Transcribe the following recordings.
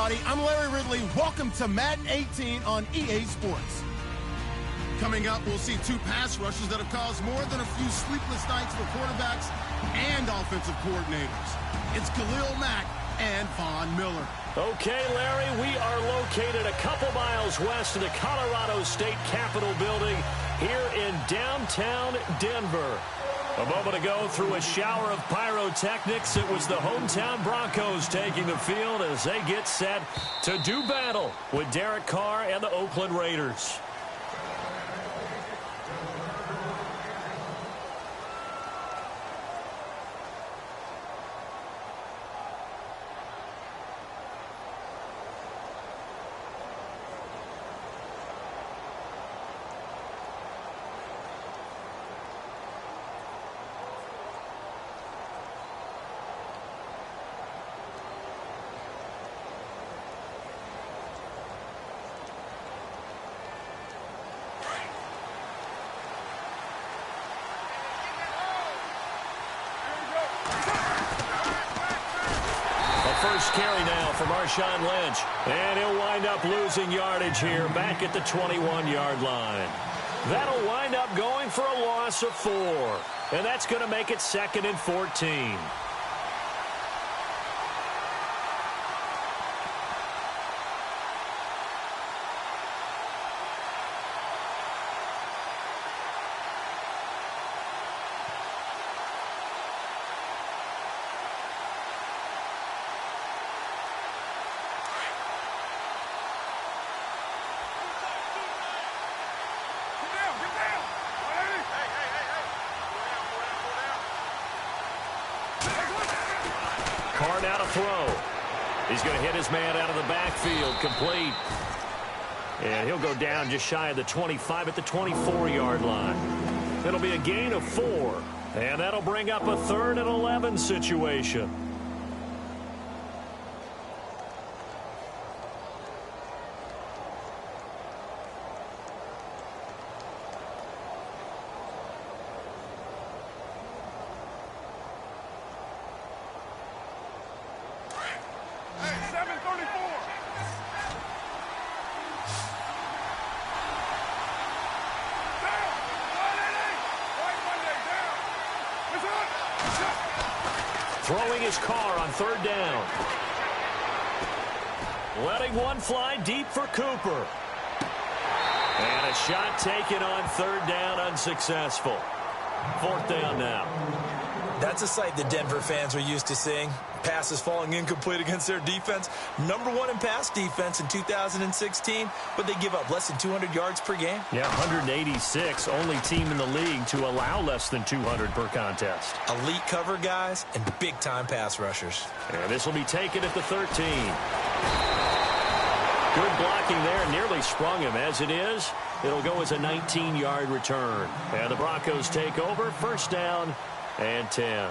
everybody. I'm Larry Ridley. Welcome to Madden 18 on EA Sports. Coming up, we'll see two pass rushes that have caused more than a few sleepless nights for quarterbacks and offensive coordinators. It's Khalil Mack and Von Miller. Okay, Larry, we are located a couple miles west of the Colorado State Capitol building here in downtown Denver. A moment ago, through a shower of pyrotechnics, it was the hometown Broncos taking the field as they get set to do battle with Derek Carr and the Oakland Raiders. First carry now from Marshawn Lynch. And he'll wind up losing yardage here back at the 21-yard line. That'll wind up going for a loss of 4. And that's going to make it 2nd and 14. Carr now to throw. He's going to hit his man out of the backfield, complete. And he'll go down just shy of the 25 at the 24-yard line. It'll be a gain of 4. And that'll bring up a 3rd and 11 situation. Throwing his Carr on 3rd down. Letting one fly deep for Cooper. And a shot taken on 3rd down, unsuccessful. 4th down now. That's a sight the Denver fans are used to seeing. Passes falling incomplete against their defense. #1 in pass defense in 2016, but they give up less than 200 yards per game. Yeah, 186, only team in the league to allow less than 200 per contest. Elite cover guys and big-time pass rushers. And this will be taken at the 13. Good blocking there, nearly sprung him. As it is, it'll go as a 19-yard return. And the Broncos take over, 1st down and 10.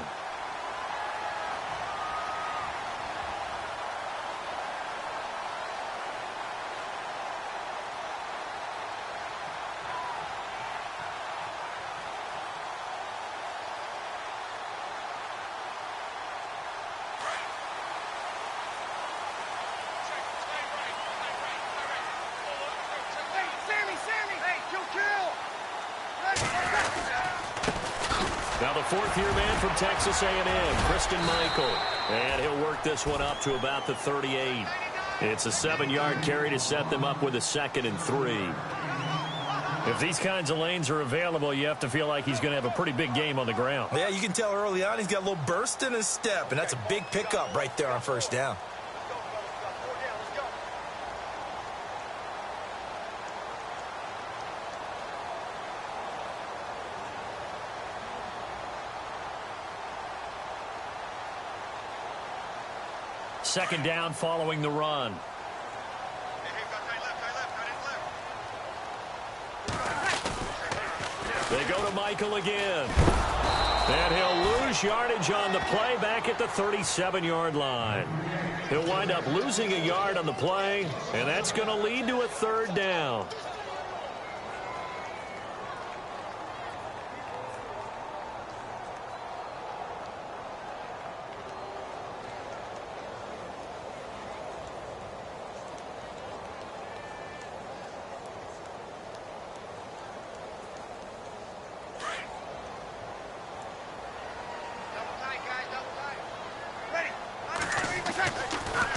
Now the 4th-year man from Texas A&M, Christine Michael. And he'll work this one up to about the 38. It's a 7-yard carry to set them up with a 2nd and 3. If these kinds of lanes are available, you have to feel like he's going to have a pretty big game on the ground. Yeah, you can tell early on he's got a little burst in his step, and that's a big pickup right there on 1st down. Second down following the run. They go to Michael again. And he'll lose yardage on the play back at the 37-yard line. He'll wind up losing a yard on the play, and that's going to lead to a 3rd down.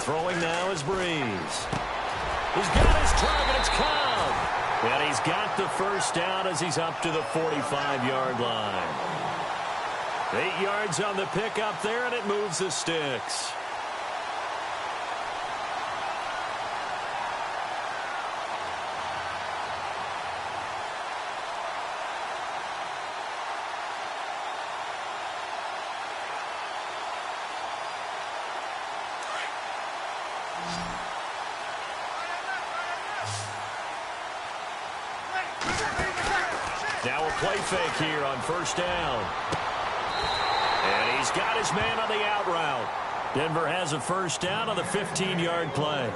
Throwing now is Breeze. He's got his target. It's Cobb. And he's got the first down as he's up to the 45-yard line. 8 yards on the pickup there, and it moves the sticks. Now a play fake here on first down. And he's got his man on the out route. Denver has a first down on the 15-yard play.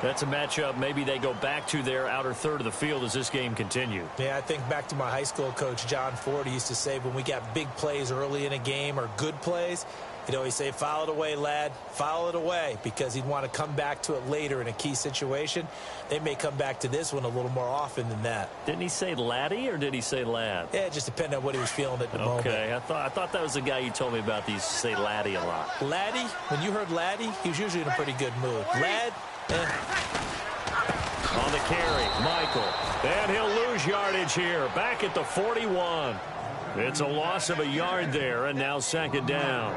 That's a matchup maybe they go back to their outer third of the field as this game continues. Yeah, I think back to my high school coach, John Ford. He used to say when we got big plays early in a game or good plays, he'd always say, foul it away, lad, foul it away, because he'd want to come back to it later in a key situation. They may come back to this one a little more often than that. Didn't he say laddie or did he say lad? Yeah, it just depended on what he was feeling at the moment. Okay, I thought that was the guy you told me about. He used to say laddie a lot. Laddie, when you heard laddie, he was usually in a pretty good mood. Lad, On the carry, Michael. And he'll lose yardage here. Back at the 41. It's a loss of a yard there, and now second down.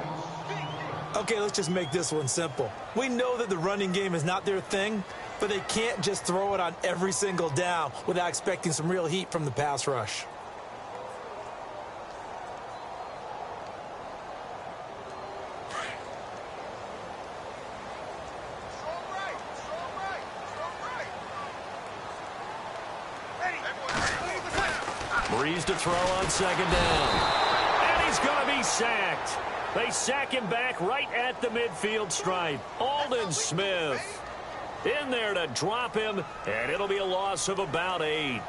Okay, let's just make this one simple. We know that the running game is not their thing, but they can't just throw it on every single down without expecting some real heat from the pass rush. Breeze to throw on second down. And he's going to be sacked. They sack him back right at the midfield stripe. Aldon Smith in there to drop him, and it'll be a loss of about 8.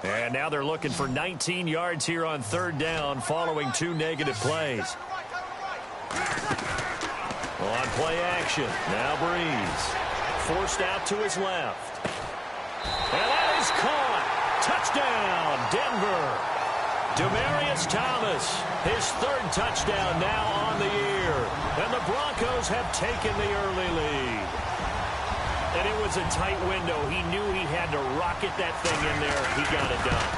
And now they're looking for 19 yards here on third down following 2 negative plays. On play action, now Breeze. Forced out to his left. And that is caught. Touchdown, Denver. Demaryius Thomas, his 3rd touchdown now on the year. And the Broncos have taken the early lead. And it was a tight window. He knew he had to rocket that thing in there. He got it done.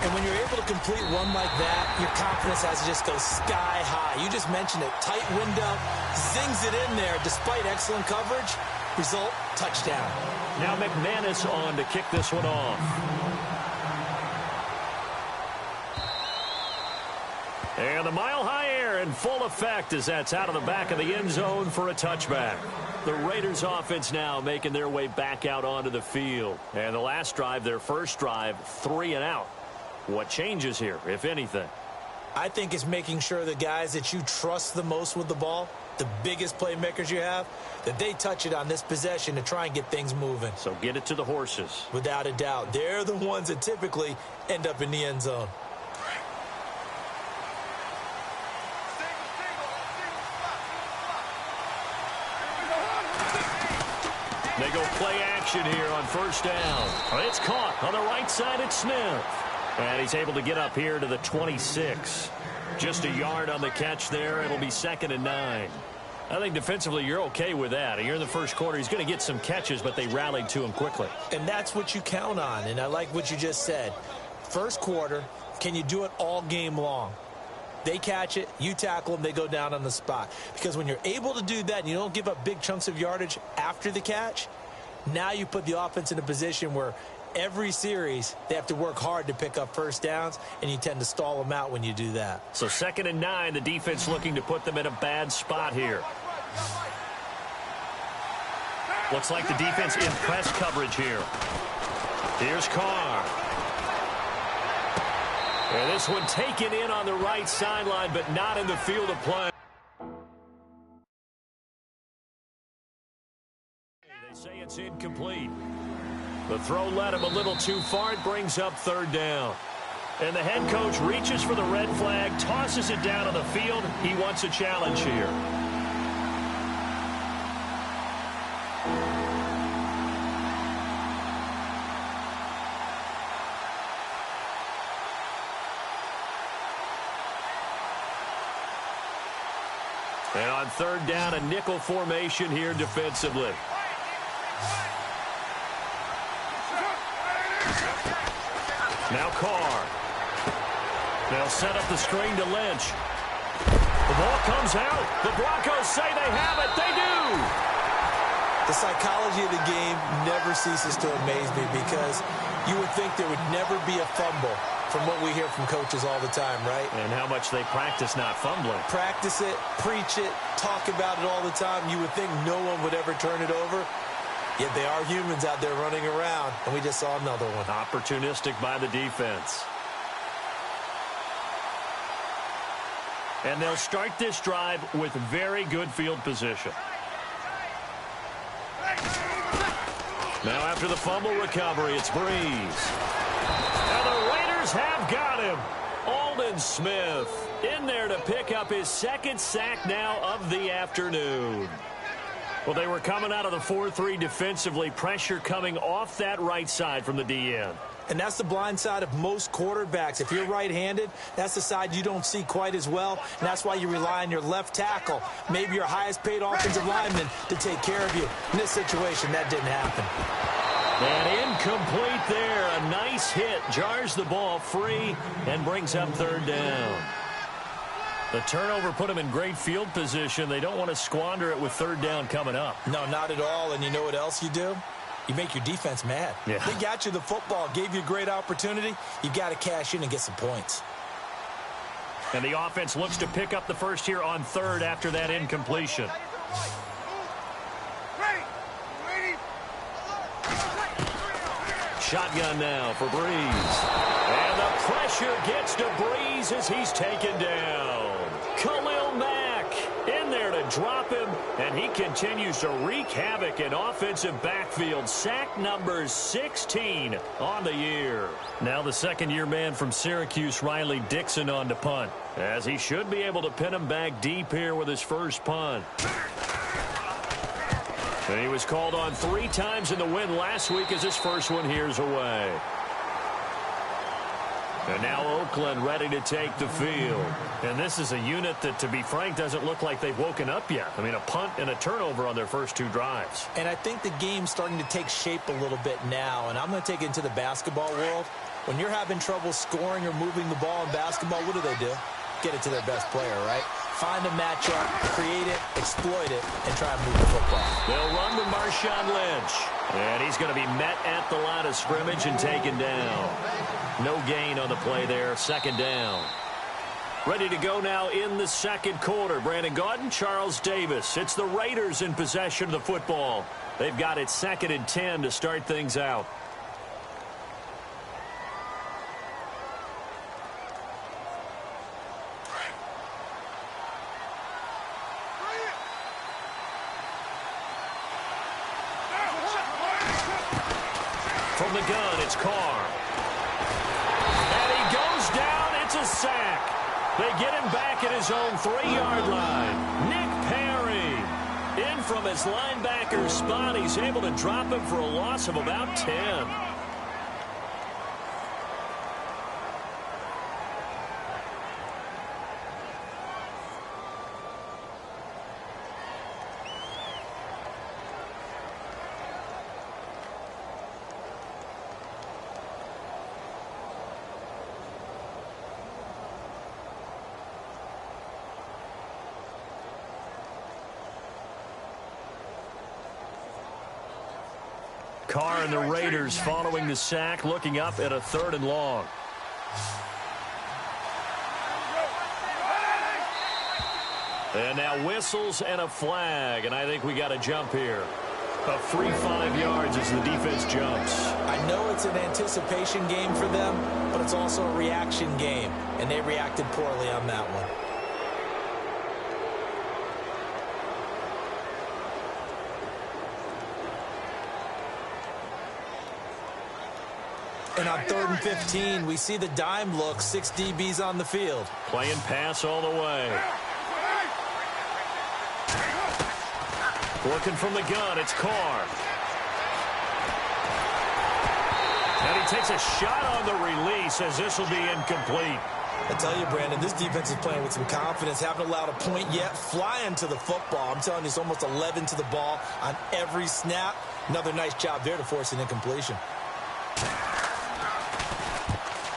And when you're able to complete one like that, your confidence has to just go sky high. You just mentioned it. Tight window, zings it in there despite excellent coverage. Result, touchdown. Now McManus on to kick this one off. And the mile-high air in full effect as that's out of the back of the end zone for a touchback. The Raiders offense now making their way back out onto the field. And the last drive, their first drive, 3 and out. What changes here, if anything? I think it's making sure the guys that you trust the most with the ball, the biggest playmakers you have, that they touch it on this possession to try and get things moving. So get it to the horses. Without a doubt. They're the ones that typically end up in the end zone. They go play action here on first down. It's caught on the right side. It's Smith. And he's able to get up here to the 26. Just a yard on the catch there. It'll be 2nd and 9. I think defensively you're okay with that. You're in the first quarter. He's going to get some catches, but they rallied to him quickly. And that's what you count on. And I like what you just said. First quarter, can you do it all game long? They catch it, you tackle them, they go down on the spot. Because when you're able to do that and you don't give up big chunks of yardage after the catch, now you put the offense in a position where every series they have to work hard to pick up first downs, and you tend to stall them out when you do that. So 2nd and 9, the defense looking to put them in a bad spot here. Looks like the defense in press coverage here. Here's Carr. And this one taken in on the right sideline, but not in the field of play. They say it's incomplete. The throw led him a little too far. It brings up 3rd down. And the head coach reaches for the red flag, tosses it down on the field. He wants a challenge here. And on third down, a nickel formation here defensively. Now Carr. They'll set up the screen to Lynch. The ball comes out. The Broncos say they have it. They do. The psychology of the game never ceases to amaze me because you would think there would never be a fumble from what we hear from coaches all the time, right? And how much they practice not fumbling. Practice it, preach it, talk about it all the time. You would think no one would ever turn it over. Yet they are humans out there running around, and we just saw another one. Opportunistic by the defense. And they'll start this drive with very good field position. Now after the fumble recovery, it's Breeze. And the Raiders have got him. Aldon Smith in there to pick up his second sack now of the afternoon. Well, they were coming out of the 4-3 defensively. Pressure coming off that right side from the DN. And that's the blind side of most quarterbacks. If you're right-handed, that's the side you don't see quite as well. And that's why you rely on your left tackle, maybe your highest-paid offensive lineman, to take care of you. In this situation, that didn't happen. And incomplete there. A nice hit. Jars the ball free and brings up third down. The turnover put them in great field position. They don't want to squander it with third down coming up. No, not at all. And you know what else you do? You make your defense mad. Yeah. They got you the football, gave you a great opportunity. You got to cash in and get some points. And the offense looks to pick up the first here on third after that incompletion. Shotgun now for Breeze. And the pressure gets to Breeze as he's taken down. Khalil Mack in there to drop him, and he continues to wreak havoc in offensive backfield. Sack number 16 on the year. Now the second-year man from Syracuse, Riley Dixon, on to punt, as he should be able to pin him back deep here with his first punt. And he was called on 3 times in the win last week as his first one here's away. And now Oakland ready to take the field. And this is a unit that, to be frank, doesn't look like they've woken up yet. I mean, a punt and a turnover on their first 2 drives. And I think the game's starting to take shape a little bit now. And I'm going to take it into the basketball world. When you're having trouble scoring or moving the ball in basketball, what do? Get it to their best player, right? Find a matchup, create it, exploit it, and try and move the football. They'll run with Marshawn Lynch. And he's going to be met at the line of scrimmage and taken down. No gain on the play there, second down. Ready to go now in the second quarter. Brandon Gaudin, Charles Davis. It's the Raiders in possession of the football. They've got it 2nd and 10 to start things out. From the gun, it's Carr. And he goes down. It's a sack. They get him back at his own 3-yard line. Nick Perry in from his linebacker spot. He's able to drop him for a loss of about 10. Carr and the Raiders following the sack, looking up at a 3rd and long. And now whistles and a flag, and I think we got a jump here. A free 5 yards as the defense jumps. I know it's an anticipation game for them, but it's also a reaction game, and they reacted poorly on that one. And on 3rd and 15, we see the dime look, 6 DBs on the field. Playing pass all the way. Looking from the gun, it's Carr. And he takes a shot on the release as this will be incomplete. I tell you, Brandon, this defense is playing with some confidence. Haven't allowed a point yet. Flying to the football. I'm telling you, it's almost 11 to the ball on every snap. Another nice job there to force an incompletion.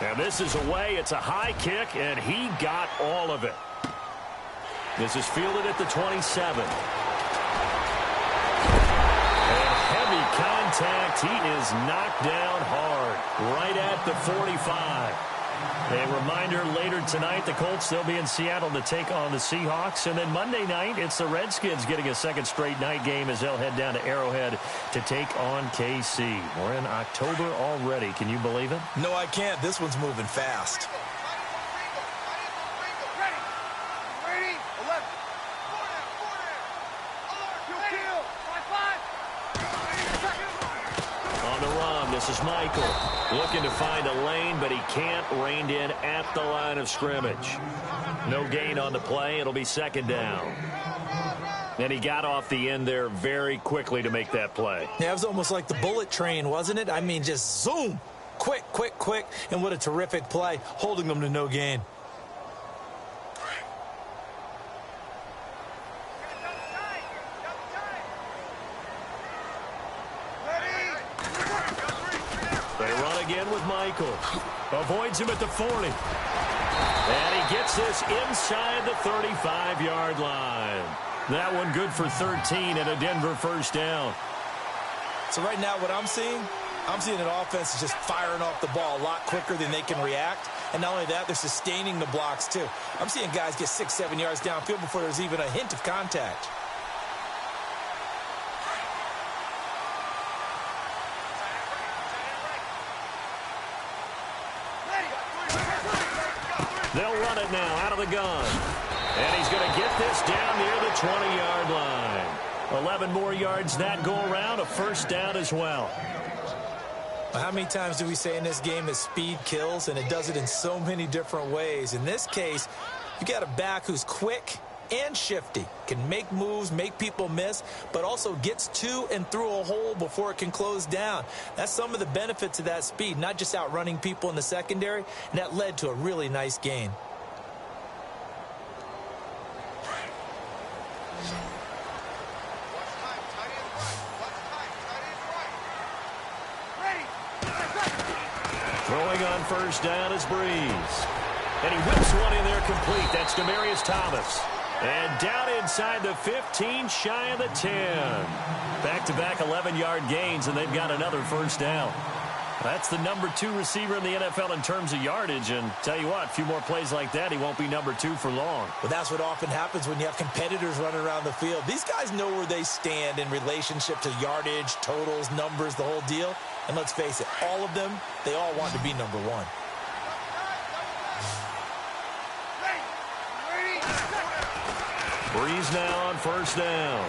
And this is away. It's a high kick, and he got all of it. This is fielded at the 27. And heavy contact. He is knocked down hard right at the 45. A reminder, later tonight, the Colts, they'll be in Seattle to take on the Seahawks. And then Monday night, it's the Redskins getting a second straight night game as they'll head down to Arrowhead to take on KC. We're in October already. Can you believe it? No, I can't. This one's moving fast. This is Michael looking to find a lane, but he can't. Reined in at the line of scrimmage. No gain on the play. It'll be second down. And he got off the end there very quickly to make that play. Yeah, it was almost like the bullet train, wasn't it? I mean, just zoom. Quick, quick, quick. And what a terrific play, holding them to no gain. With Michael. Avoids him at the 40. And he gets this inside the 35-yard line. That one good for 13 and a Denver first down. So right now what I'm seeing an offense is just firing off the ball a lot quicker than they can react. And not only that, they're sustaining the blocks too. I'm seeing guys get 6-7 yards downfield before there's even a hint of contact. They'll run it now out of the gun. And he's going to get this down near the 20-yard line. 11 more yards that go around, a first down as well. How many times do we say in this game that speed kills, and it does it in so many different ways? In this case, you got a back who's quick and shifty, can make moves, make people miss, but also gets to and through a hole before it can close down. That's some of the benefits of that speed, not just outrunning people in the secondary, and that led to a really nice gain. Throwing on first down is Breeze. And he whips one in there complete. That's Demaryius Thomas. And down inside the 15, shy of the 10. Back-to-back 11-yard gains, and they've got another first down. That's the number 2 receiver in the NFL in terms of yardage. And tell you what, a few more plays like that, he won't be number 2 for long. But that's what often happens when you have competitors running around the field. These guys know where they stand in relationship to yardage, totals, numbers, the whole deal. And let's face it, all of them, they all want to be number 1. Breeze now on first down.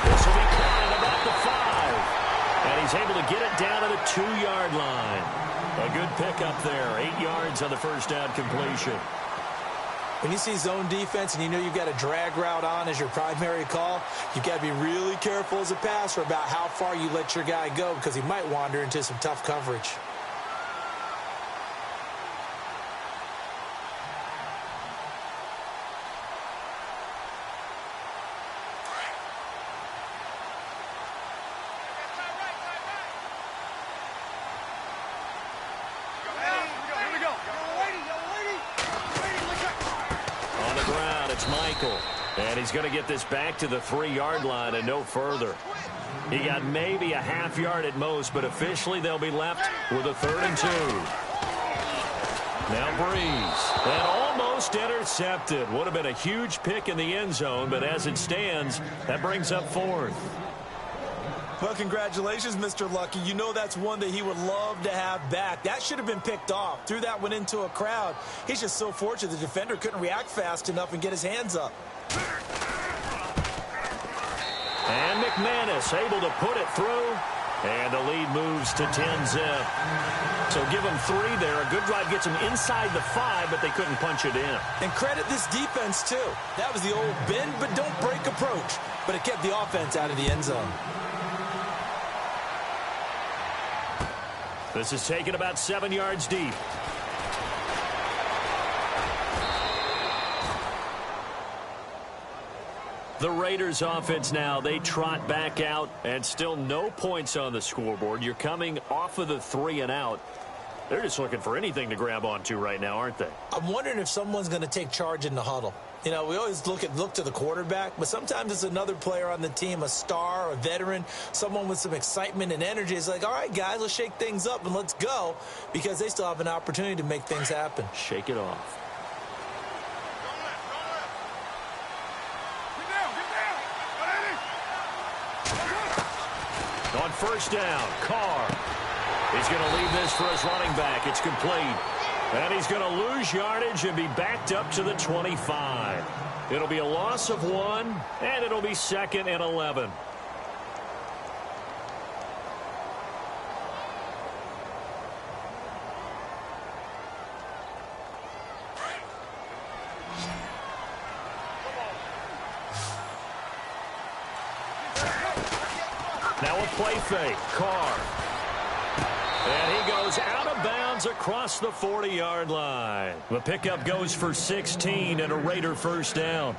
This will be caught at about the 5. And he's able to get it down to the 2-yard line. A good pickup there. 8 yards on the first down completion. When you see zone defense and you know you've got a drag route on as your primary call, you've got to be really careful as a passer about how far you let your guy go because he might wander into some tough coverage. And he's going to get this back to the 3-yard line and no further. He got maybe a half yard at most, but officially they'll be left with a 3rd and 2. Now Breeze. And almost intercepted. Would have been a huge pick in the end zone, but as it stands, that brings up 4th. Well, congratulations, Mr. Lucky. You know that's one that he would love to have back. That should have been picked off. Threw that one into a crowd. He's just so fortunate the defender couldn't react fast enough and get his hands up. And McManus able to put it through. And the lead moves to 10-zip. So give them 3 there. A good drive gets them inside the 5, but they couldn't punch it in. And credit this defense, too. That was the old bend but don't break approach. But it kept the offense out of the end zone. This is taken about 7 yards deep. The Raiders offense now, they trot back out and still no points on the scoreboard. You're coming off of the 3 and out. They're just looking for anything to grab onto right now, aren't they? I'm wondering if someone's going to take charge in the huddle. You know, we always look to the quarterback, but sometimes it's another player on the team, a star, a veteran, someone with some excitement and energy. It's like, all right, guys, let's shake things up and let's go, because they still have an opportunity to make things happen. Shake it off. On first down, Carr. He's going to leave this for his running back. It's complete. And he's going to lose yardage and be backed up to the 25. It'll be a loss of 1, and it'll be 2nd and 11. Now a play fake. Carr. And he goes out of bounds across the 40-yard line. The pickup goes for 16 and a Raider first down.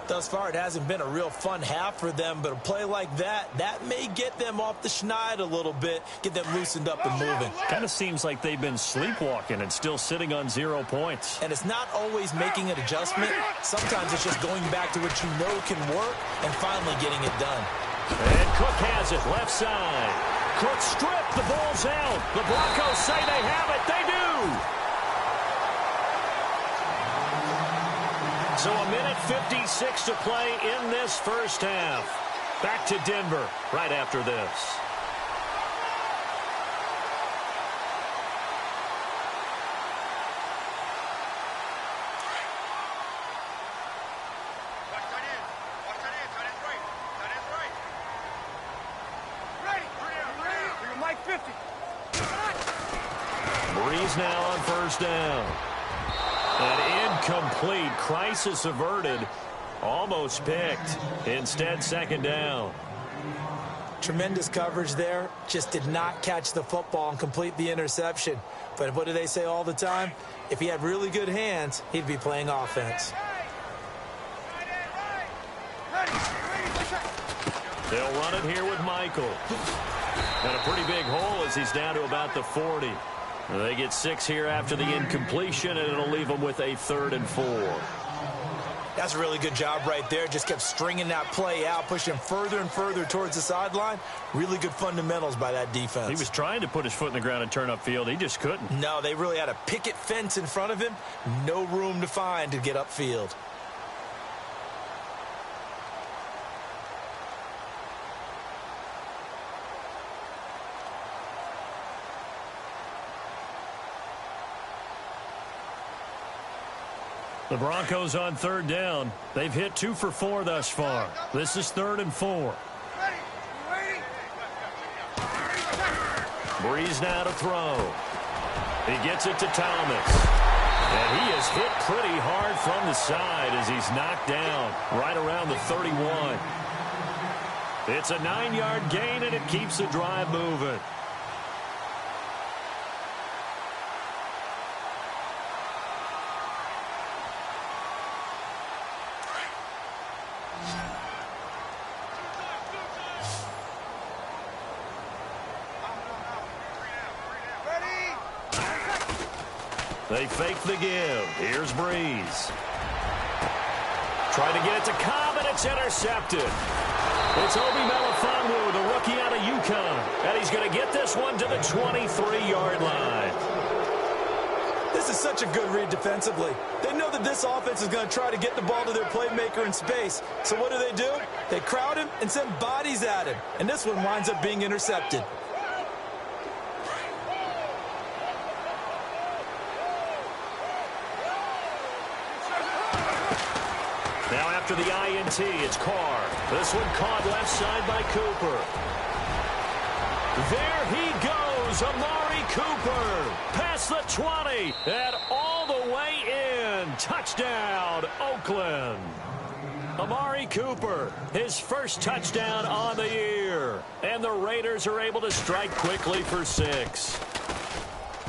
Thus far, it hasn't been a real fun half for them, but a play like that may get them off the schneid a little bit, get them loosened up and moving. Kind of seems like they've been sleepwalking and still sitting on 0 points. And it's not always making an adjustment. Sometimes it's just going back to what you know can work and finally getting it done. And Cook has it, left side. Cook stripped, the ball's out. The Broncos say they have it. They do. So a minute 56 to play in this first half. Back to Denver right after this. Breeze now on first down. An incomplete. Crisis averted. Almost picked. Instead, 2nd down. Tremendous coverage there. Just did not catch the football and complete the interception. But what do they say all the time? If he had really good hands, he'd be playing offense. They'll run it here with Michael. And a pretty big hole as he's down to about the 40. They get 6 here after the incompletion, and it'll leave them with a 3rd and 4. That's a really good job right there. Just kept stringing that play out, pushing further and further towards the sideline. Really good fundamentals by that defense. He was trying to put his foot in the ground and turn upfield. He just couldn't. No, they really had a picket fence in front of him. No room to find to get upfield. The Broncos on 3rd down. They've hit 2 for 4 thus far. This is 3rd and 4. Breeze now to throw. He gets it to Thomas. And he is hit pretty hard from the side as he's knocked down right around the 31. It's a 9-yard gain, and it keeps the drive moving. They fake the give. Here's Breeze. Trying to get it to Cobb, and it's intercepted. It's Obi Melifonwu, the rookie out of UConn. And he's going to get this one to the 23-yard line. This is such a good read defensively. They know that this offense is going to try to get the ball to their playmaker in space. So what do? They crowd him and send bodies at him. And this one winds up being intercepted. Now after the INT, it's Carr. This one caught left side by Cooper. There he goes, Amari Cooper. Past the 20 and all the way in. Touchdown, Oakland. Amari Cooper, his first touchdown on the year. And the Raiders are able to strike quickly for 6.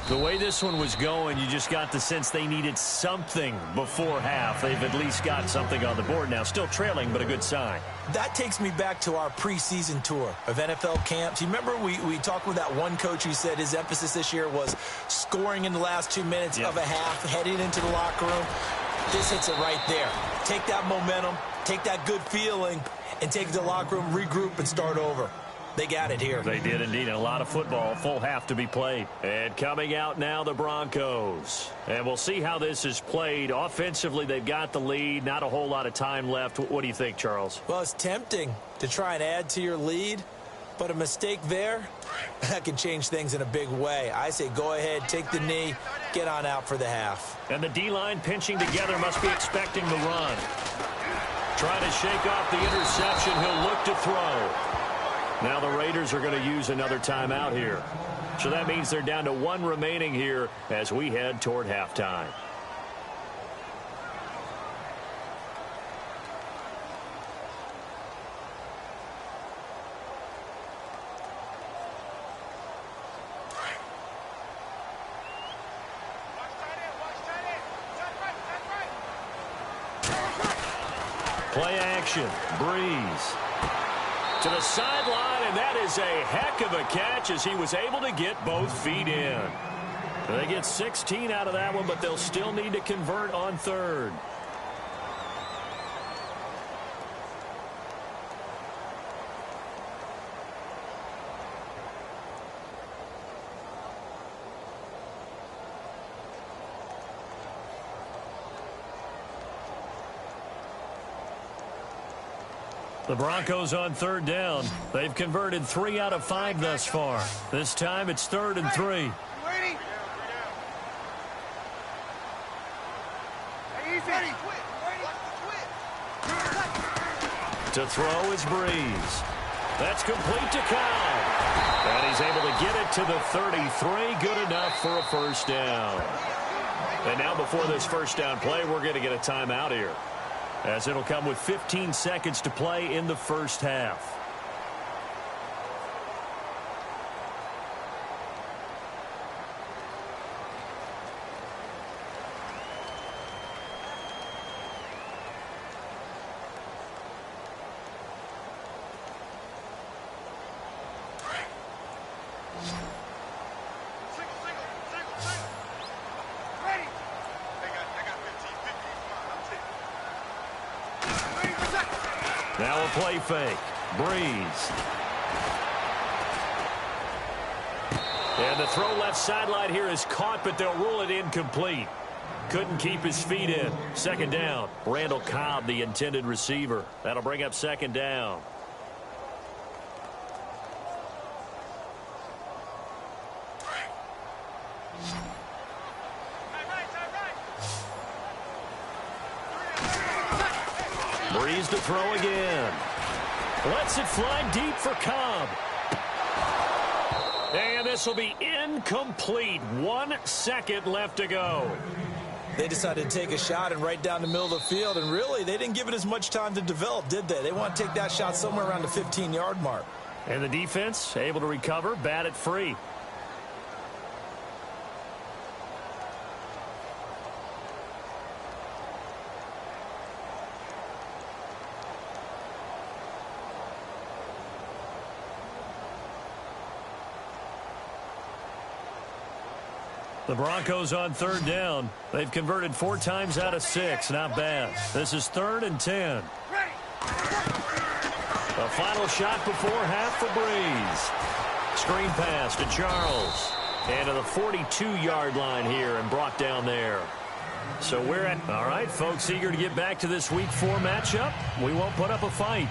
The way this one was going, you just got the sense they needed something before half. They've at least got something on the board now. Still trailing, but a good sign. That takes me back to our preseason tour of NFL camps. You remember we talked with that one coach who said his emphasis this year was scoring in the last 2 minutes of a half, heading into the locker room. This hits it right there. Take that momentum, take that good feeling, and take it to the locker room, regroup, and start over. They got it here. They did indeed. A lot of football, full half to be played. And coming out now, the Broncos. And we'll see how this is played. Offensively, they've got the lead. Not a whole lot of time left. What do you think, Charles? Well, it's tempting to try and add to your lead, but a mistake there, that can change things in a big way. I say go ahead, take the knee, get on out for the half. And the D-line pinching together must be expecting the run. Trying to shake off the interception. He'll look to throw. Now the Raiders are going to use another timeout here. So that means they're down to 1 remaining here as we head toward halftime. Play action. Breeze. To the sideline, and that is a heck of a catch as he was able to get both feet in. They get 16 out of that one, but they'll still need to convert on third. The Broncos on third down. They've converted 3 out of 5 thus far. This time it's 3rd and 3. To throw is Breeze. That's complete to Cobb. And he's able to get it to the 33. Good enough for a first down. And now before this first down play, we're going to get a timeout here, as it'll come with 15 seconds to play in the first half. Now a play fake. Breeze. And the throw left sideline here is caught, but they'll rule it incomplete. Couldn't keep his feet in. Second down. Randall Cobb, the intended receiver. That'll bring up second down. Breeze to throw again. Lets it fly deep for Cobb. And this will be incomplete. 1 second left to go. They decided to take a shot and right down the middle of the field, and really, they didn't give it as much time to develop, did they? They want to take that shot somewhere around the 15-yard mark. And the defense able to recover, bat it free. The Broncos on third down. They've converted 4 times out of 6. Not bad. This is 3rd and 10. A final shot before half for Breeze. Screen pass to Charles. And to the 42-yard line here and brought down there. So we're at, all right, folks, eager to get back to this Week 4 matchup. We won't put up a fight.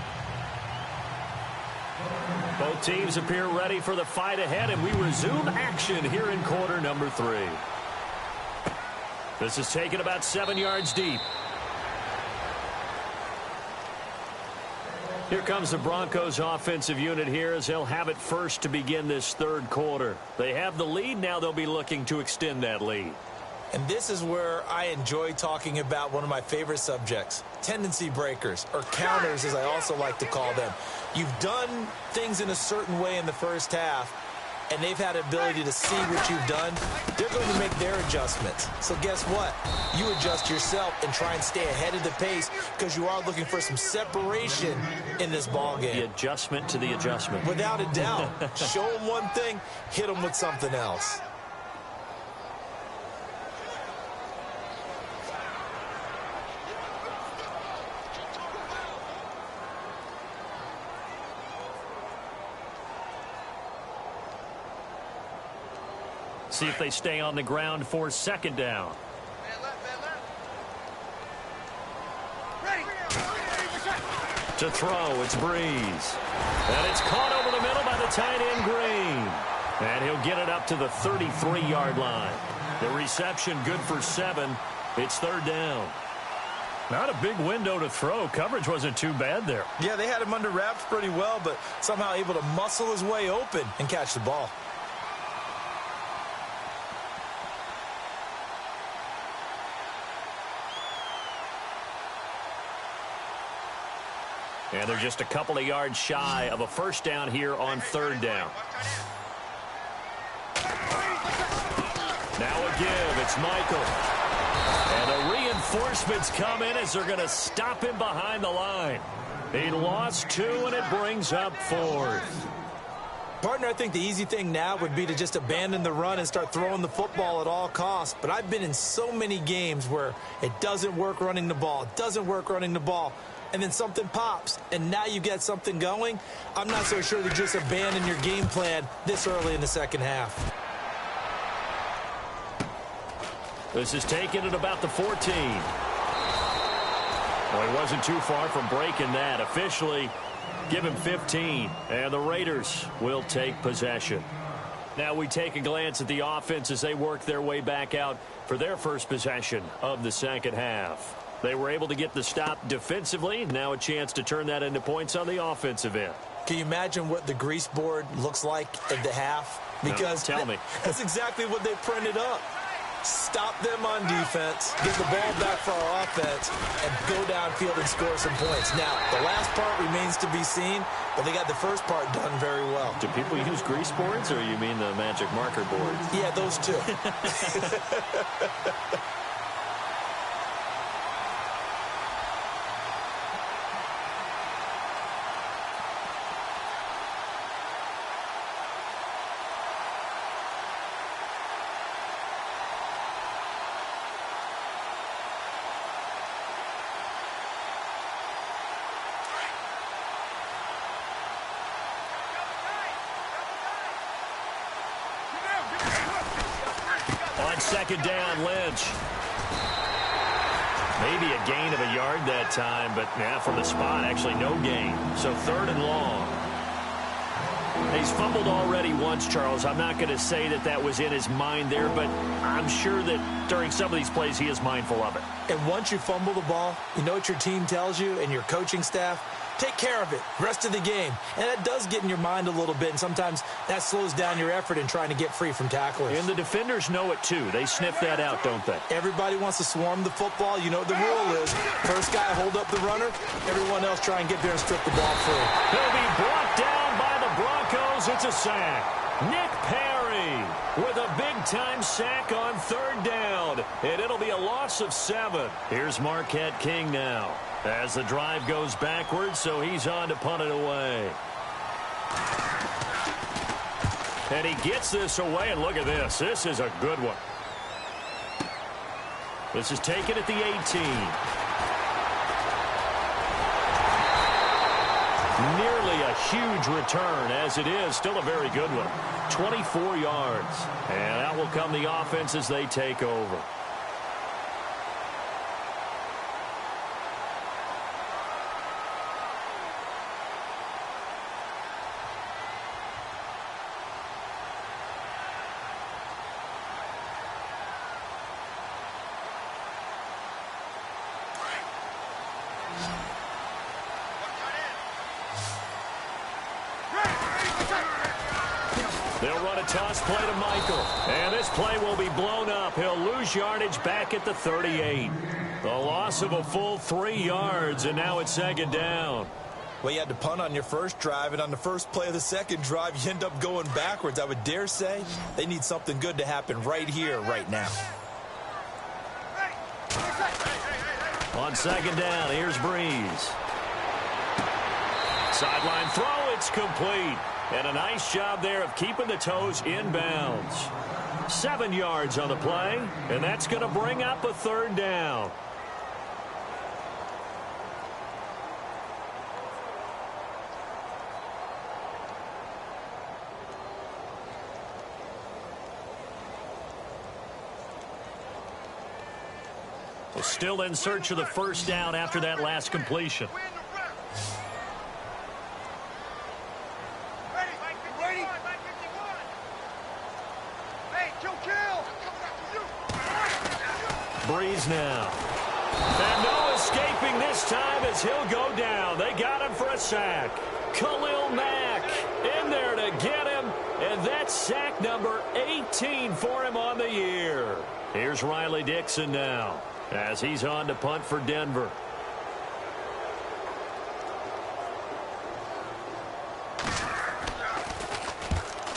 Both teams appear ready for the fight ahead, and we resume action here in quarter number 3. This is taken about 7 yards deep. Here comes the Broncos offensive unit here as they'll have it first to begin this third quarter. They have the lead. Now they'll be looking to extend that lead. And this is where I enjoy talking about one of my favorite subjects, tendency breakers, or counters as I also like to call them. You've done things in a certain way in the first half, and they've had the ability to see what you've done, they're going to make their adjustments. So guess what? You adjust yourself and try and stay ahead of the pace because you are looking for some separation in this ball game. The adjustment to the adjustment. Without a doubt. Show them one thing, hit them with something else. See if they stay on the ground for second down. To throw, it's Breeze. And it's caught over the middle by the tight end, Green. And he'll get it up to the 33-yard line. The reception good for 7. It's third down. Not a big window to throw. Coverage wasn't too bad there. Yeah, they had him under wraps pretty well, but somehow able to muscle his way open and catch the ball. And they're just a couple of yards shy of a first down here on third down. Now a give. It's Michael. And the reinforcements come in as they're going to stop him behind the line. He lost 2, and it brings up 4th. Partner, I think the easy thing now would be to just abandon the run and start throwing the football at all costs. But I've been in so many games where it doesn't work running the ball. It doesn't work running the ball. And then something pops, and now you get something going. I'm not so sure to just abandon your game plan this early in the second half. This is taken at about the 14. Well, he wasn't too far from breaking that. Officially, give him 15, and the Raiders will take possession. Now we take a glance at the offense as they work their way back out for their first possession of the second half. They were able to get the stop defensively. Now a chance to turn that into points on the offensive end. Can you imagine what the grease board looks like at the half? Because no, tell me. That's exactly what they printed up. Stop them on defense, get the ball back for our offense, and go downfield and score some points. Now, the last part remains to be seen, but they got the first part done very well. Do people use grease boards, or you mean the magic marker boards? Yeah, those two. Second down, Lynch. Maybe a gain of a yard that time, but from the spot, actually no gain. So third and long. He's fumbled already once, Charles. I'm not going to say that that was in his mind there, but I'm sure that during some of these plays he is mindful of it. And once you fumble the ball, you know what your team tells you and your coaching staff? Take care of it, rest of the game. And that does get in your mind a little bit, and sometimes that slows down your effort in trying to get free from tacklers. And the defenders know it, too. They sniff that out, don't they? Everybody wants to swarm the football. You know what the rule is. First guy, hold up the runner. Everyone else try and get there and strip the ball free. He'll be brought down by the Broncos. It's a sack. Nick Perry with a big-time sack on third down. And it'll be a loss of 7. Here's Marquette King now, as the drive goes backwards, so he's on to punt it away. And he gets this away, and look at this. This is a good one. This is taken at the 18. Nearly a huge return, as it is. Still a very good one. 24 yards. And out will come the offense as they take over. They'll run a toss play to Michael. And this play will be blown up. He'll lose yardage back at the 38. The loss of a full 3 yards, and now it's second down. Well, you had to punt on your first drive, and on the first play of the second drive, you end up going backwards. I would dare say they need something good to happen right here, right now. On second down, here's Breeze. Sideline throw, it's complete. And a nice job there of keeping the toes inbounds. 7 yards on the play, and that's going to bring up a third down. We're still in search of the first down after that last completion. Breeze now. And no escaping this time as he'll go down. They got him for a sack. Khalil Mack in there to get him. And that's sack number 18 for him on the year. Here's Riley Dixon now as he's on to punt for Denver.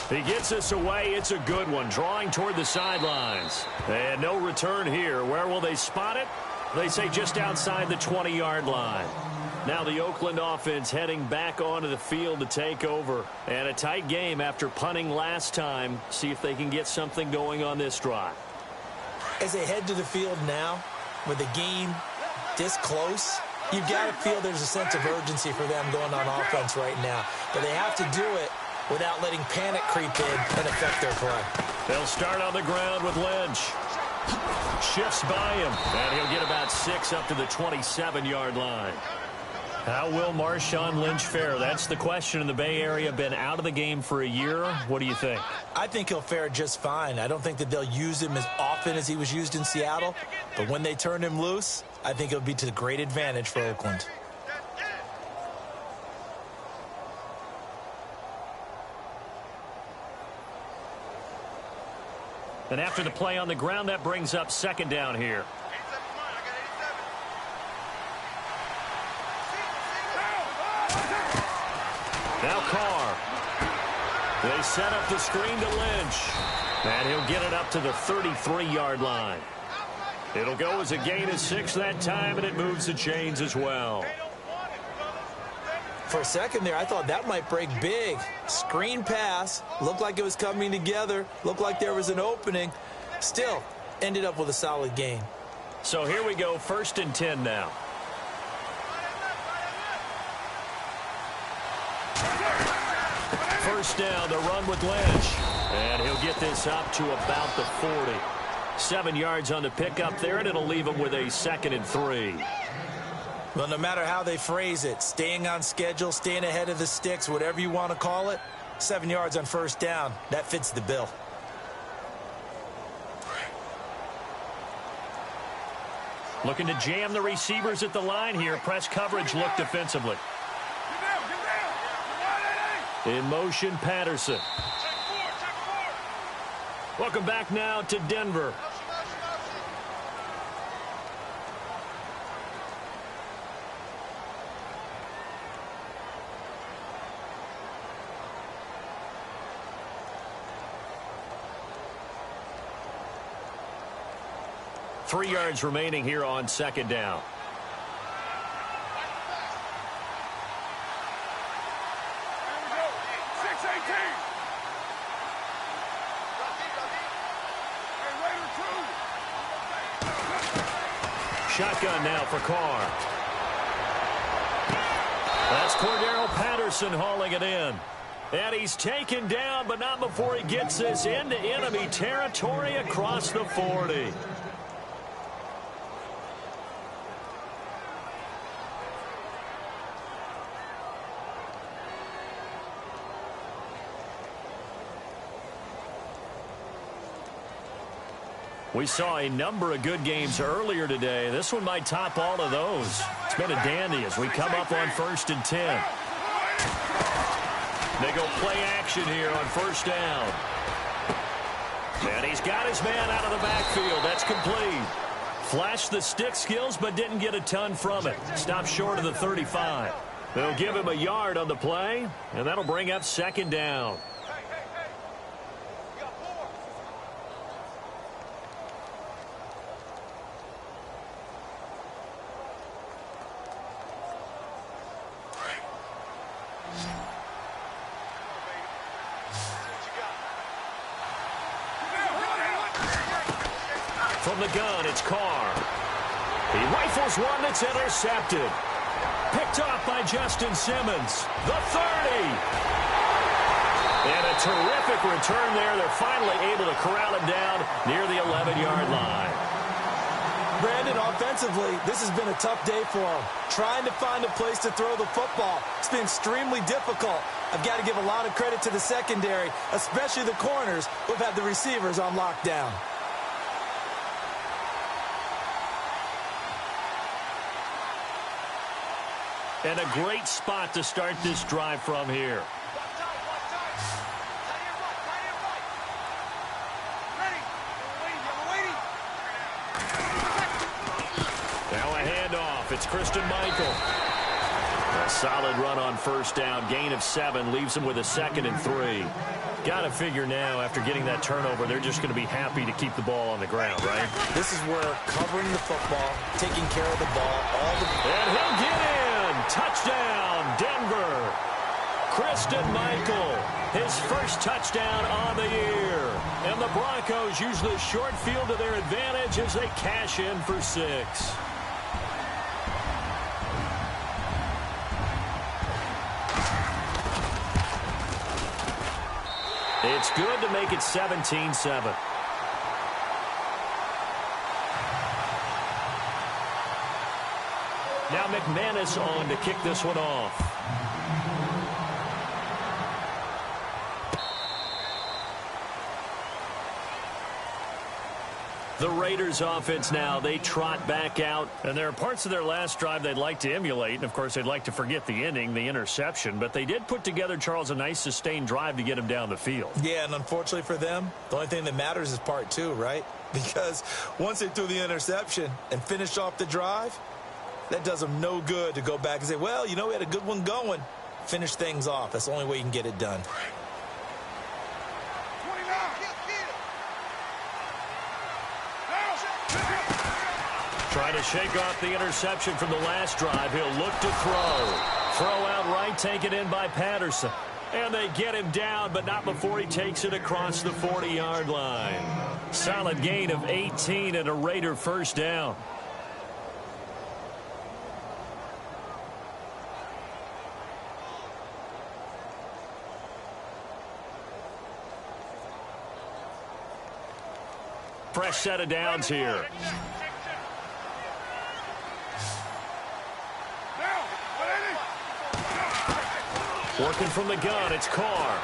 He gets us away. It's a good one. Drawing toward the sidelines. And no return here. Where will they spot it? They say just outside the 20-yard line. Now the Oakland offense heading back onto the field to take over. And a tight game after punting last time. See if they can get something going on this drive. As they head to the field now, with the game this close, you've got to feel there's a sense of urgency for them going on offense right now. But they have to do it without letting panic creep in and affect their play. They'll start on the ground with Lynch. Shifts by him, and he'll get about 6 up to the 27-yard line. How will Marshawn Lynch fare? That's the question in the Bay Area. Been out of the game for a year. What do you think? I think he'll fare just fine. I don't think that they'll use him as often as he was used in Seattle. But when they turn him loose, I think it'll be to great advantage for Oakland. And after the play on the ground, that brings up second down here. Now Carr. They set up the screen to Lynch. And he'll get it up to the 33-yard line. It'll go as a gain of 6 that time, and it moves the chains as well. For a second there, I thought that might break big. Screen pass. Looked like it was coming together. Looked like there was an opening. Still, ended up with a solid gain. So here we go, 1st and 10 now. First down, the run with Lynch. And he'll get this up to about the 40. 7 yards on the pickup there, and it'll leave him with a 2nd and 3. Well, no matter how they phrase it, staying on schedule, staying ahead of the sticks, whatever you want to call it, 7 yards on first down, that fits the bill. Looking to jam the receivers at the line here. Press coverage look defensively. In motion, Patterson. Welcome back now to Denver. Three yards remaining here on second down. Shotgun now for Carr. That's Cordero Patterson hauling it in. And he's taken down, but not before he gets this into enemy territory across the 40. We saw a number of good games earlier today. This one might top all of those. It's been a dandy as we come up on 1st and 10. They go play action here on first down. And he's got his man out of the backfield. That's complete. Flashed the stick skills, but didn't get a ton from it. Stopped short of the 35. They'll give him a yard on the play, and that'll bring up second down. From the gun, it's Carr. He rifles one that's intercepted. Picked off by Justin Simmons. The 30. And a terrific return there. They're finally able to corral him down near the 11-yard line. Brandon, offensively, this has been a tough day for him. Trying to find a place to throw the football. It's been extremely difficult. I've got to give a lot of credit to the secondary, especially the corners who've had the receivers on lockdown. And a great spot to start this drive from here. Now a handoff. It's Christian Michael. A solid run on first down. Gain of 7 leaves him with a 2nd and 3. Got to figure now, after getting that turnover, they're just going to be happy to keep the ball on the ground, right? This is where covering the football, taking care of the ball, And he'll get in. Touchdown, Denver. Christian Michael, his first touchdown on the year. And the Broncos use the short field to their advantage as they cash in for 6. It's good to make it 17-7. Now McManus on to kick this one off. The Raiders offense now, they trot back out. And there are parts of their last drive they'd like to emulate. And, of course, they'd like to forget the ending, the interception. But they did put together, Charles, a nice sustained drive to get him down the field. Yeah, and unfortunately for them, the only thing that matters is part 2, right? Because once they threw the interception and finished off the drive, that does them no good to go back and say, well, you know, we had a good one going. Finish things off. That's the only way you can get it done. Trying to shake off the interception from the last drive. He'll look to throw. Throw out right, taken in by Patterson. And they get him down, but not before he takes it across the 40-yard line. Solid gain of 18 and a Raider first down. Fresh set of downs here. Working from the gun, it's Carr.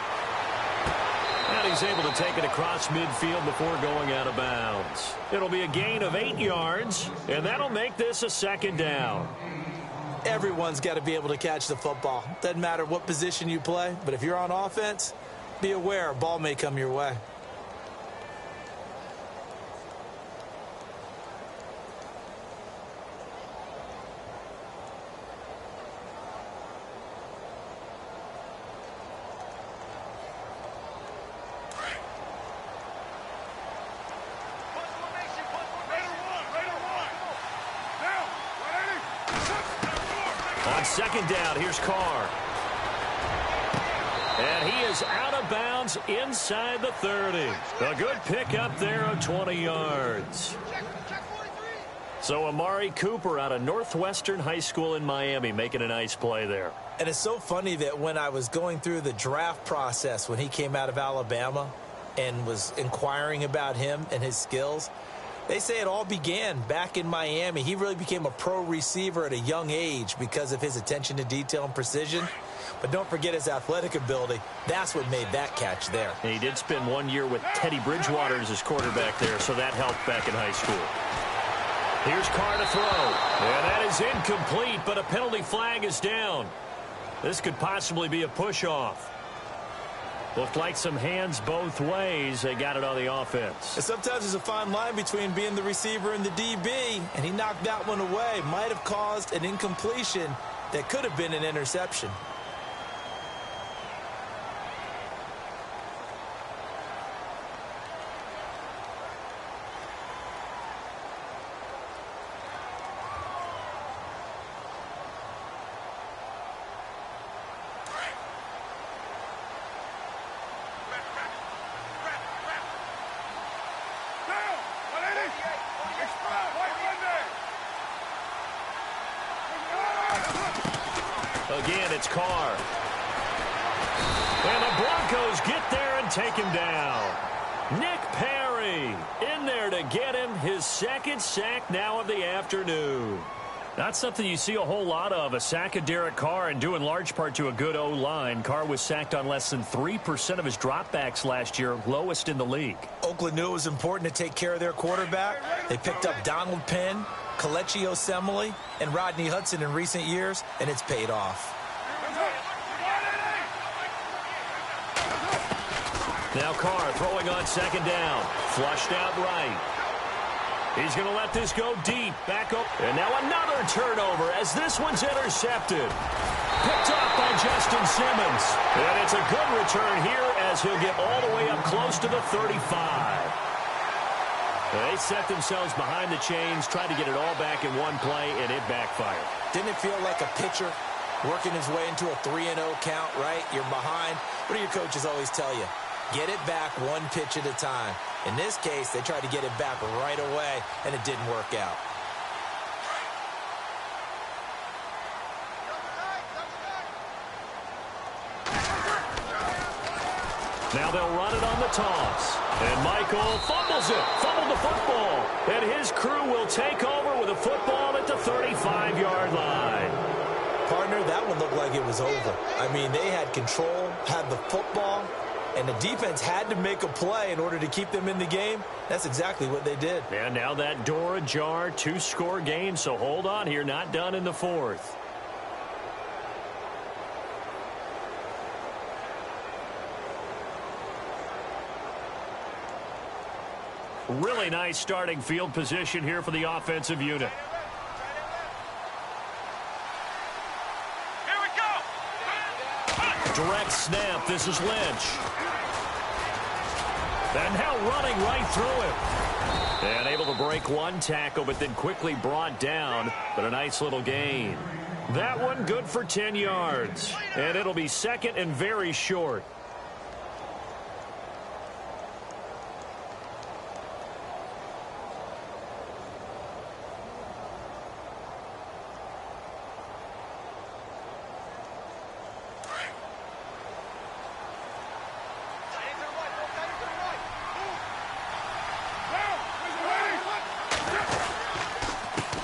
And he's able to take it across midfield before going out of bounds. It'll be a gain of 8 yards, and that'll make this a second down. Everyone's got to be able to catch the football. Doesn't matter what position you play, but if you're on offense, be aware a ball may come your way. On second down, here's Carr. And he is out of bounds inside the 30. A good pickup there of 20 yards. So Amari Cooper out of Northwestern High School in Miami making a nice play there. And it's so funny that when I was going through the draft process when he came out of Alabama and was inquiring about him and his skills, they say it all began back in Miami. He really became a pro receiver at a young age because of his attention to detail and precision. But don't forget his athletic ability. That's what made that catch there. And he did spend 1 year with Teddy Bridgewater as his quarterback there, so that helped back in high school. Here's Carr to throw. And that is incomplete, but a penalty flag is down. This could possibly be a push-off. Looked like some hands both ways. They got it on the offense. And sometimes there's a fine line between being the receiver and the DB, and he knocked that one away. Might have caused an incompletion, that could have been an interception. Again, it's Carr. And the Broncos get there and take him down. Nick Perry in there to get him his second sack now of the afternoon. Not something you see a whole lot of, a sack of Derek Carr, and due in large part to a good O-line. Carr was sacked on less than 3% of his dropbacks last year, lowest in the league. Oakland knew it was important to take care of their quarterback. They picked up Donald Penn, Kelechi Osemele, and Rodney Hudson in recent years, and it's paid off. Now Carr throwing on second down. Flushed out right. He's going to let this go deep. Back up. And now another turnover as this one's intercepted. Picked off by Justin Simmons. And it's a good return here as he'll get all the way up close to the 35. They set themselves behind the chains, tried to get it all back in one play, and it backfired. Didn't it feel like a pitcher working his way into a 3-0 count, right? You're behind. What do your coaches always tell you? Get it back one pitch at a time. In this case, they tried to get it back right away, and it didn't work out. Now they'll run it on the toss. And Michael fumbled the football. And his crew will take over with a football at the 35-yard line. Partner, that one looked like it was over. I mean, they had control, had the football, and the defense had to make a play in order to keep them in the game. That's exactly what they did. And now that door ajar, 2-score game, so hold on here, not done in the fourth. Really nice starting field position here for the offensive unit. Here we go. Direct snap. This is Lynch. And now running right through him. And able to break one tackle, but then quickly brought down. But a nice little gain. That one good for 10 yards. And it'll be second and very short.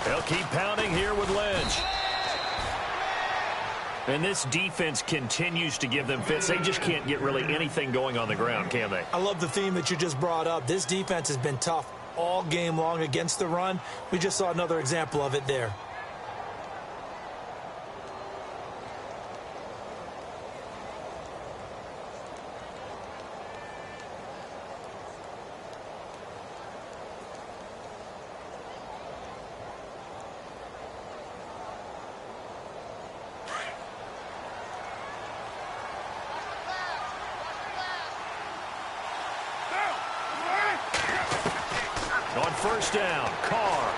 They'll keep pounding here with Lynch. And this defense continues to give them fits. They just can't get really anything going on the ground, can they? I love the theme that you just brought up. This defense has been tough all game long against the run. We just saw another example of it there. On first down, Carr.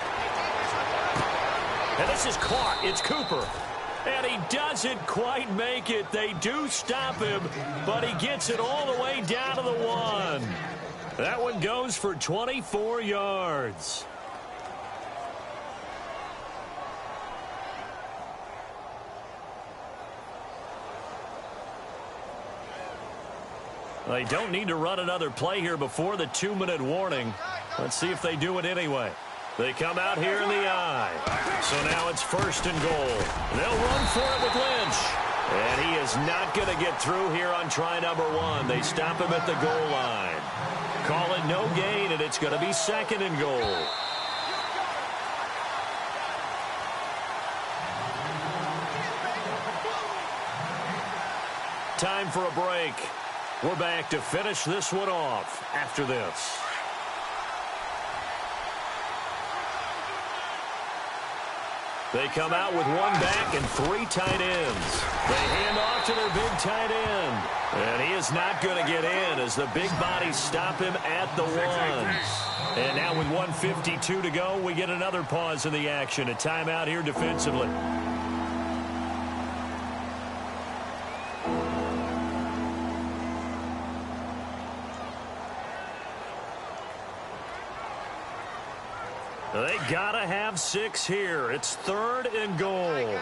And this is caught. It's Cooper. And he doesn't quite make it. They do stop him, but he gets it all the way down to the 1. That one goes for 24 yards. They don't need to run another play here before the 2-minute warning. Let's see if they do it anyway. They come out here in the eye. So now it's first and goal. They'll run for it with Lynch. And he is not going to get through here on try number 1. They stop him at the goal line. Call it no gain, and it's going to be second and goal. Time for a break. We're back to finish this one off after this. They come out with one back and 3 tight ends. They hand off to their big tight end. And he is not going to get in as the big bodies stop him at the ones. And now with 1:52 to go, we get another pause in the action. A timeout here defensively. They got to have 6 here. It's 3rd and goal.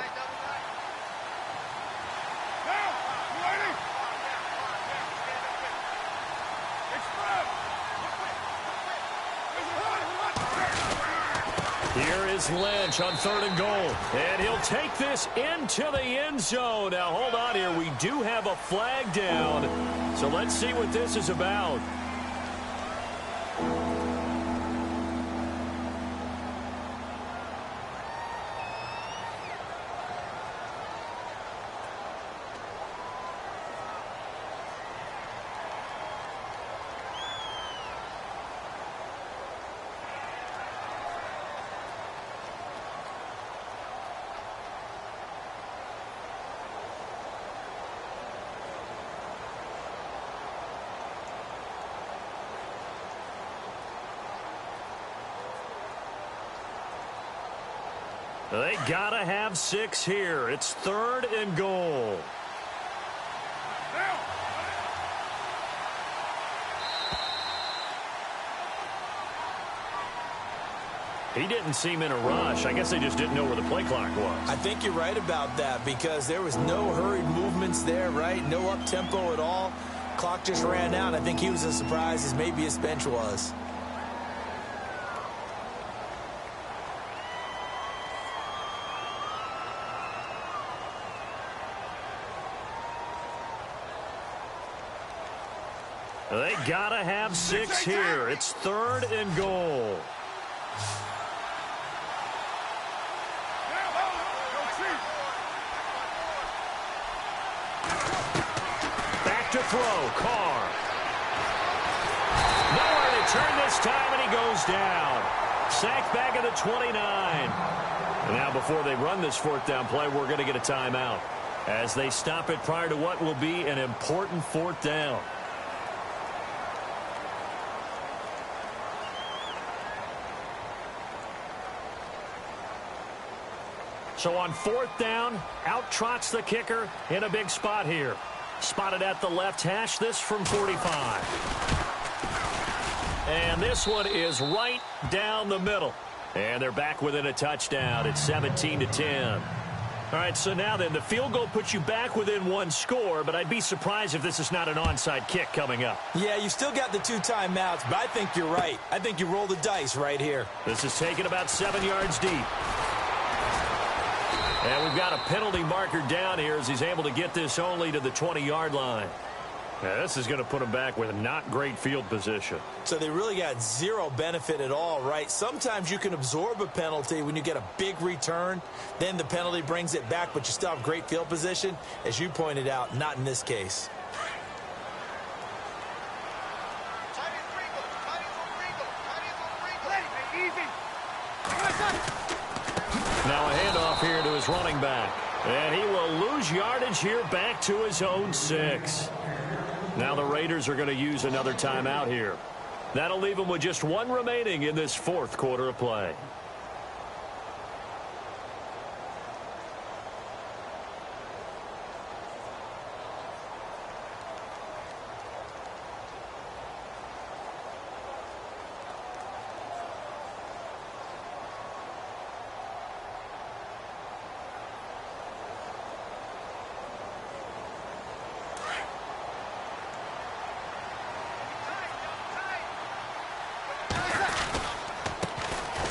Here is Lynch on 3rd and goal. And he'll take this into the end zone. Now, hold on here. We do have a flag down. So let's see what this is about. They got to have 6 here. It's 3rd and goal. He didn't seem in a rush. I guess they just didn't know where the play clock was. I think you're right about that because there was no hurried movements there, right? No up-tempo at all. Clock just ran out. I think he was as surprised as maybe his bench was. They got to have 6 here. It's 3rd and goal. Back to throw. Carr. Nowhere to turn this time, and he goes down. Sacked back at the 29. And now before they run this 4th down play, we're going to get a timeout as they stop it prior to what will be an important 4th down. So on 4th down, out trots the kicker in a big spot here. Spotted at the left hash, this from 45. And this one is right down the middle. And they're back within a touchdown. It's 17-10. All right, so now then, the field goal puts you back within 1 score, but I'd be surprised if this is not an onside kick coming up. Yeah, you still got the 2 timeouts, but I think you're right. I think you roll the dice right here. This is taken about 7 yards deep. And we've got a penalty marker down here as he's able to get this only to the 20-yard line. Now, this is going to put him back with not great field position. So they really got 0 benefit at all, right? Sometimes you can absorb a penalty when you get a big return. Then the penalty brings it back, but you still have great field position. As you pointed out, not in this case. Now a handoff here to his running back. And he will lose yardage here back to his own 6. Now the Raiders are going to use another timeout here. That'll leave them with just 1 remaining in this 4th quarter of play.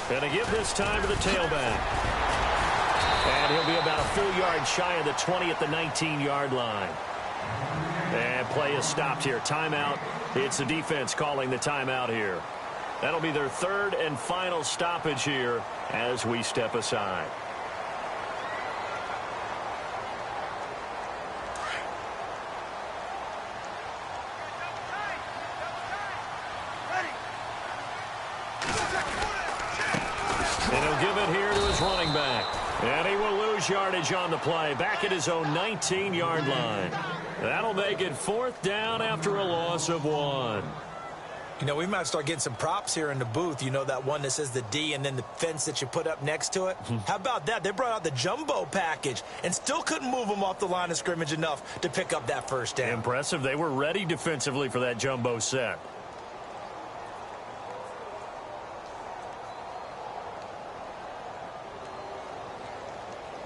Going to give this time to the tailback. And he'll be about a full yard shy of the 20 at the 19-yard line. And play is stopped here. Timeout. It's the defense calling the timeout here. That'll be their 3rd and final stoppage here as we step aside. And he'll give it here to his running back. And he will lose yardage on the play, back at his own 19-yard line. That'll make it 4th down after a loss of 1. You know, we might start getting some props here in the booth. You know, that one that says the D and then the fence that you put up next to it? How about that? They brought out the jumbo package and still couldn't move them off the line of scrimmage enough to pick up that first down. Impressive. They were ready defensively for that jumbo set.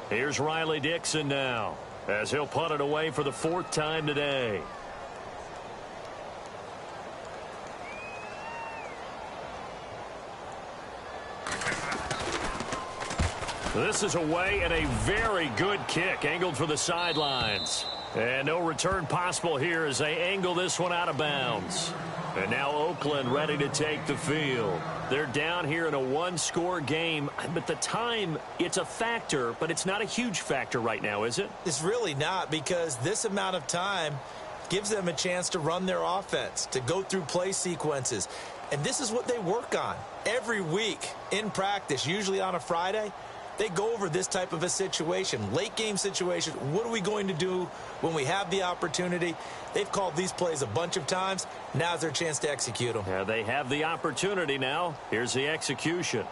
Here's Riley Dixon now, as he'll punt it away for the 4th time today. This is away and a very good kick, angled for the sidelines. And no return possible here as they angle this one out of bounds. And now Oakland ready to take the field. They're down here in a 1-score game, but the time, it's a factor, but it's not a huge factor right now, is it? It's really not, because this amount of time gives them a chance to run their offense, to go through play sequences. And this is what they work on every week in practice, usually on a Friday. They go over this type of a situation, late game situation. What are we going to do when we have the opportunity? They've called these plays a bunch of times. Now's their chance to execute them. Yeah, they have the opportunity now. Here's the execution.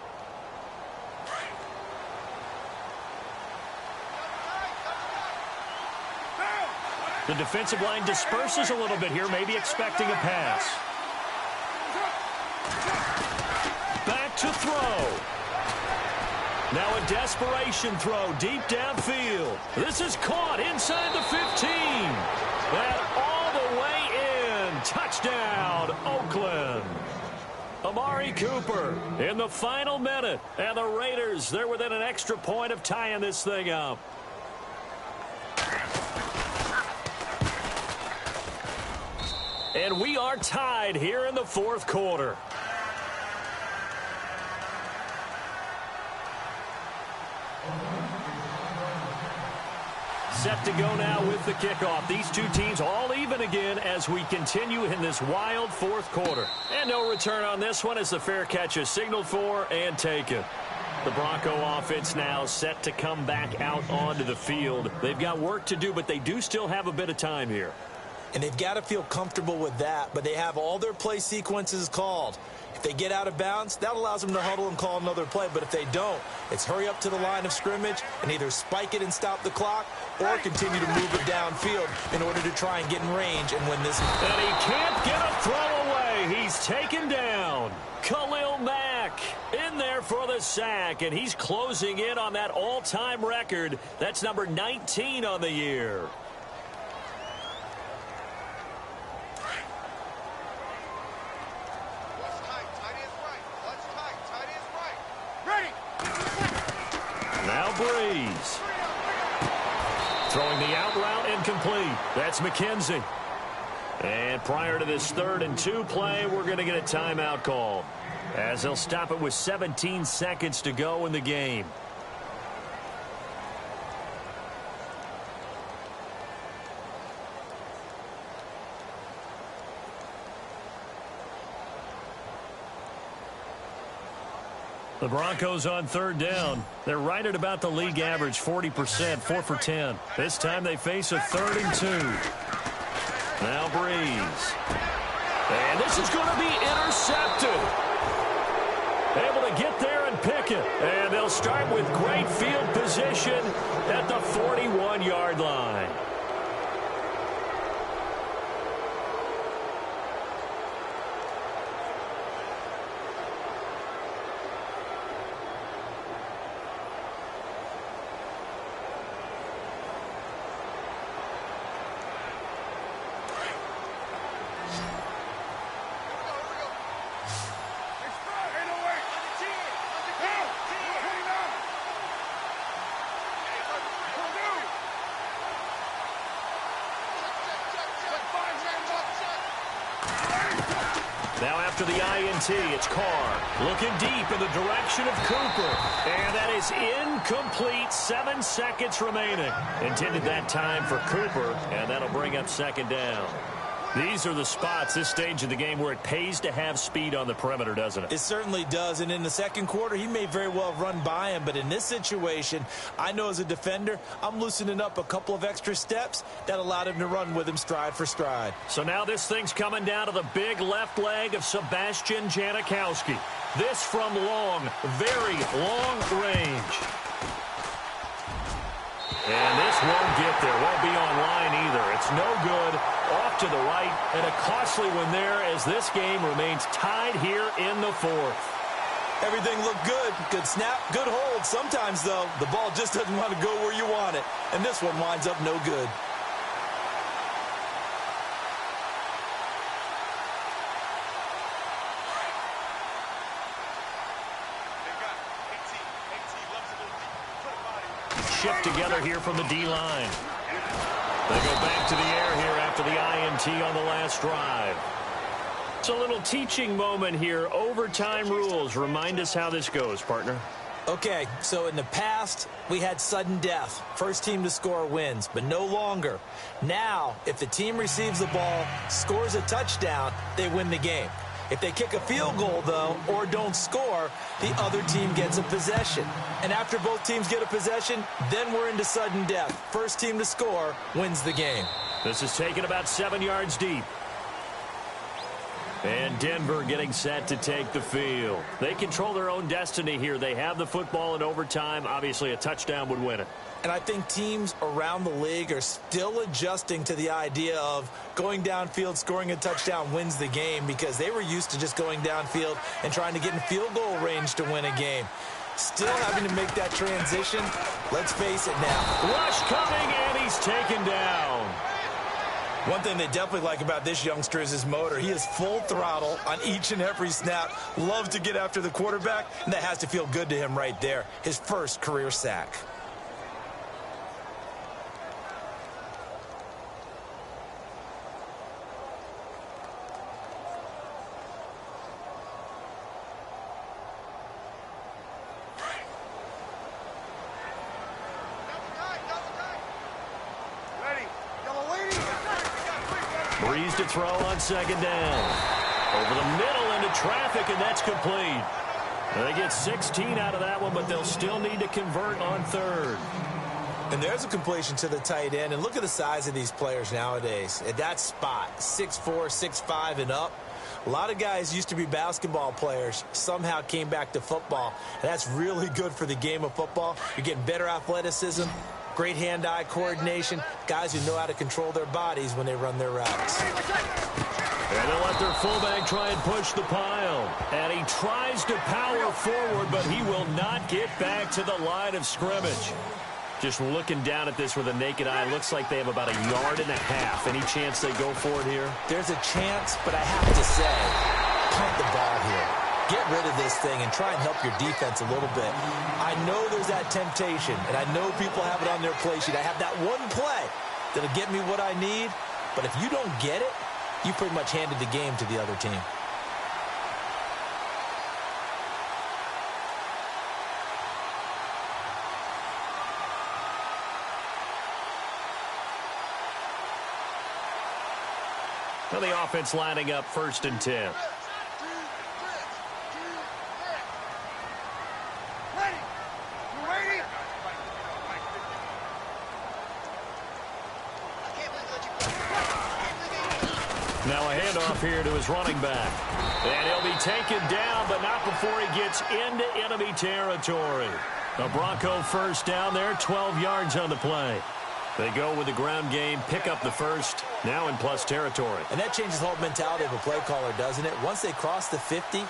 The defensive line disperses a little bit here, maybe expecting a pass. Back to throw. Now a desperation throw deep downfield. This is caught inside the 15. And all the way in. Touchdown, Oakland. Amari Cooper in the final minute. And the Raiders, they're within an extra point of tying this thing up. And we are tied here in the 4th quarter. Set to go now with the kickoff. These two teams all even again as we continue in this wild 4th quarter. And no return on this one as the fair catch is signaled for and taken. The Bronco offense now set to come back out onto the field. They've got work to do, but they do still have a bit of time here. And they've got to feel comfortable with that, but they have all their play sequences called. If they get out of bounds, that allows them to huddle and call another play. But if they don't, it's hurry up to the line of scrimmage and either spike it and stop the clock or continue to move it downfield in order to try and get in range and win this. And he can't get a throw away. He's taken down. Khalil Mack in there for the sack, and he's closing in on that all-time record. That's number 19 on the year. Now Breeze. Throwing the out route incomplete. That's McKenzie. And prior to this 3rd and 2 play, we're going to get a timeout call, as they'll stop it with 17 seconds to go in the game. The Broncos on 3rd down. They're right at about the league average, 40%, 4 for 10. This time they face a 3rd and 2. Now Breeze. And this is going to be intercepted. Able to get there and pick it. And they'll start with great field position at the 41-yard line. Now after the INT, it's Carr looking deep in the direction of Cooper. And that is incomplete. 7 seconds remaining. Intended that time for Cooper, and that'll bring up 2nd down. These are the spots, this stage of the game, where it pays to have speed on the perimeter, doesn't it? It certainly does, and in the second quarter, he may very well run by him, but in this situation, I know as a defender, I'm loosening up a couple of extra steps that allowed him to run with him stride for stride. So now this thing's coming down to the big left leg of Sebastian Janikowski. This from long, very long range. And this won't get there, won't be online either. It's no good, off to the right, and a costly one there as this game remains tied here in the fourth. Everything looked good. Good snap, good hold. Sometimes, though, the ball just doesn't want to go where you want it. And this one winds up no good. Shift together here from the D-line. They go back to the air here after the INT on the last drive. It's a little teaching moment here. Overtime rules. Remind us how this goes, partner. Okay, so in the past, we had sudden death. First team to score wins, but no longer. Now, if the team receives the ball, scores a touchdown, they win the game. If they kick a field goal, though, or don't score, the other team gets a possession. And after both teams get a possession, then we're into sudden death. First team to score wins the game. This is taken about 7 yards deep. And Denver getting set to take the field. They control their own destiny here. They have the football in overtime. Obviously, a touchdown would win it. And I think teams around the league are still adjusting to the idea of going downfield, scoring a touchdown wins the game, because they were used to just going downfield and trying to get in field goal range to win a game. Still having to make that transition. Let's face it now. Rush coming, and he's taken down. One thing they definitely like about this youngster is his motor. He is full throttle on each and every snap. Loves to get after the quarterback, and that has to feel good to him right there. His first career sack. Breeze to throw on second down. Over the middle into traffic, and that's complete. They get 16 out of that one, but they'll still need to convert on third. And there's a completion to the tight end. And look at the size of these players nowadays. At that spot, 6'4", 6'5", and up. A lot of guys used to be basketball players, somehow came back to football. And that's really good for the game of football. You're getting better athleticism, great hand-eye coordination, guys who know how to control their bodies when they run their routes. And they'll let their fullback try and push the pile. And he tries to power forward, but he will not get back to the line of scrimmage. Just looking down at this with a naked eye, looks like they have about 1.5 yards. Any chance they go for it here? There's a chance, but I have to say, punt the ball here. Get rid of this thing and try and help your defense a little bit. I know there's that temptation, and I know people have it on their play sheet. I have that one play that'll get me what I need, but if you don't get it, you pretty much handed the game to the other team. Well, the offense lining up 1st and 10. Now a handoff here to his running back. And he'll be taken down, but not before he gets into enemy territory. A Bronco first down there, 12 yards on the play. They go with the ground game, pick up the first, now in plus territory. And that changes the whole mentality of a play caller, doesn't it? Once they cross the 50,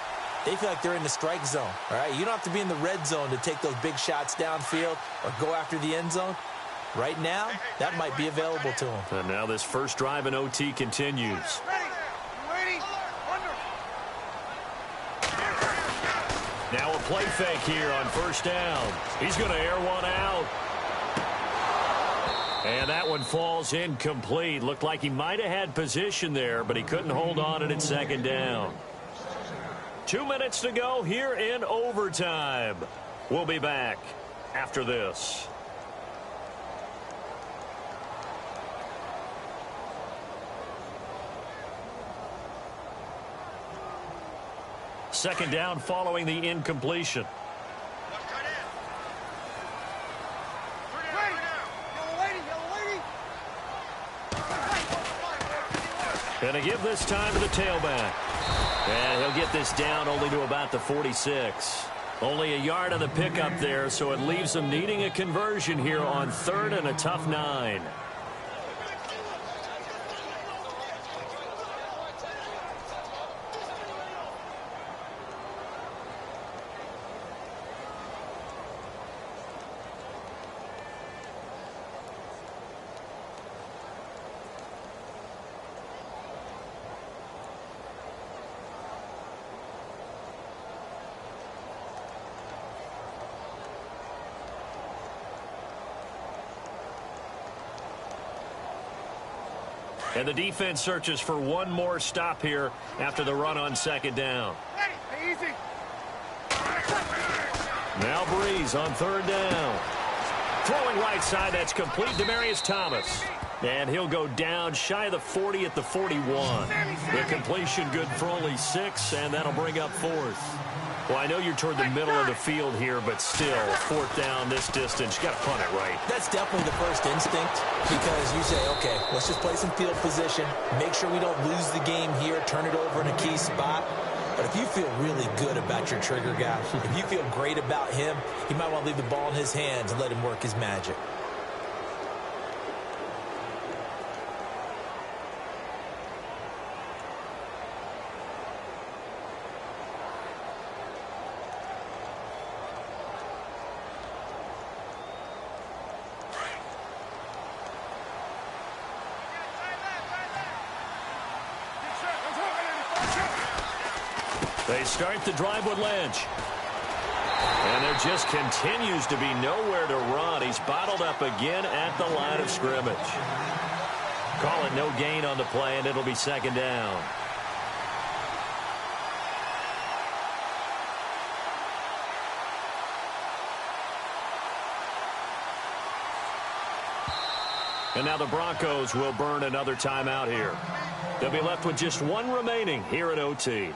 they feel like they're in the strike zone. All right, you don't have to be in the red zone to take those big shots downfield or go after the end zone. Right now, that might be available to them. And now this first drive in OT continues. Now a play fake here on first down. He's going to air one out. And that one falls incomplete. Looked like he might have had position there, but he couldn't hold on it at second down. 2 minutes to go here in overtime. We'll be back after this. Second down following the incompletion. Going to give this time to the tailback. And he'll get this down only to about the 46. Only a yard on the pickup there, so it leaves them needing a conversion here on 3rd and a tough 9. And the defense searches for one more stop here after the run on 2nd down. Easy. Now Breeze on 3rd down. Throwing right side, that's complete. Demaryius Thomas. And he'll go down shy of the 40 at the 41. The completion good for only 6, and that'll bring up 4th. Well, I know you're toward the middle of the field here, but still, 4th down this distance, you got to punt it right. That's definitely the first instinct, because you say, okay, let's just play some field position, make sure we don't lose the game here, turn it over in a key spot. But if you feel really good about your trigger guy, if you feel great about him, you might want to leave the ball in his hands and let him work his magic. They start the drive with Lynch. And there just continues to be nowhere to run. He's bottled up again at the line of scrimmage. Call it no gain on the play, and it'll be 2nd down. And now the Broncos will burn another timeout here. They'll be left with just one remaining here at OT.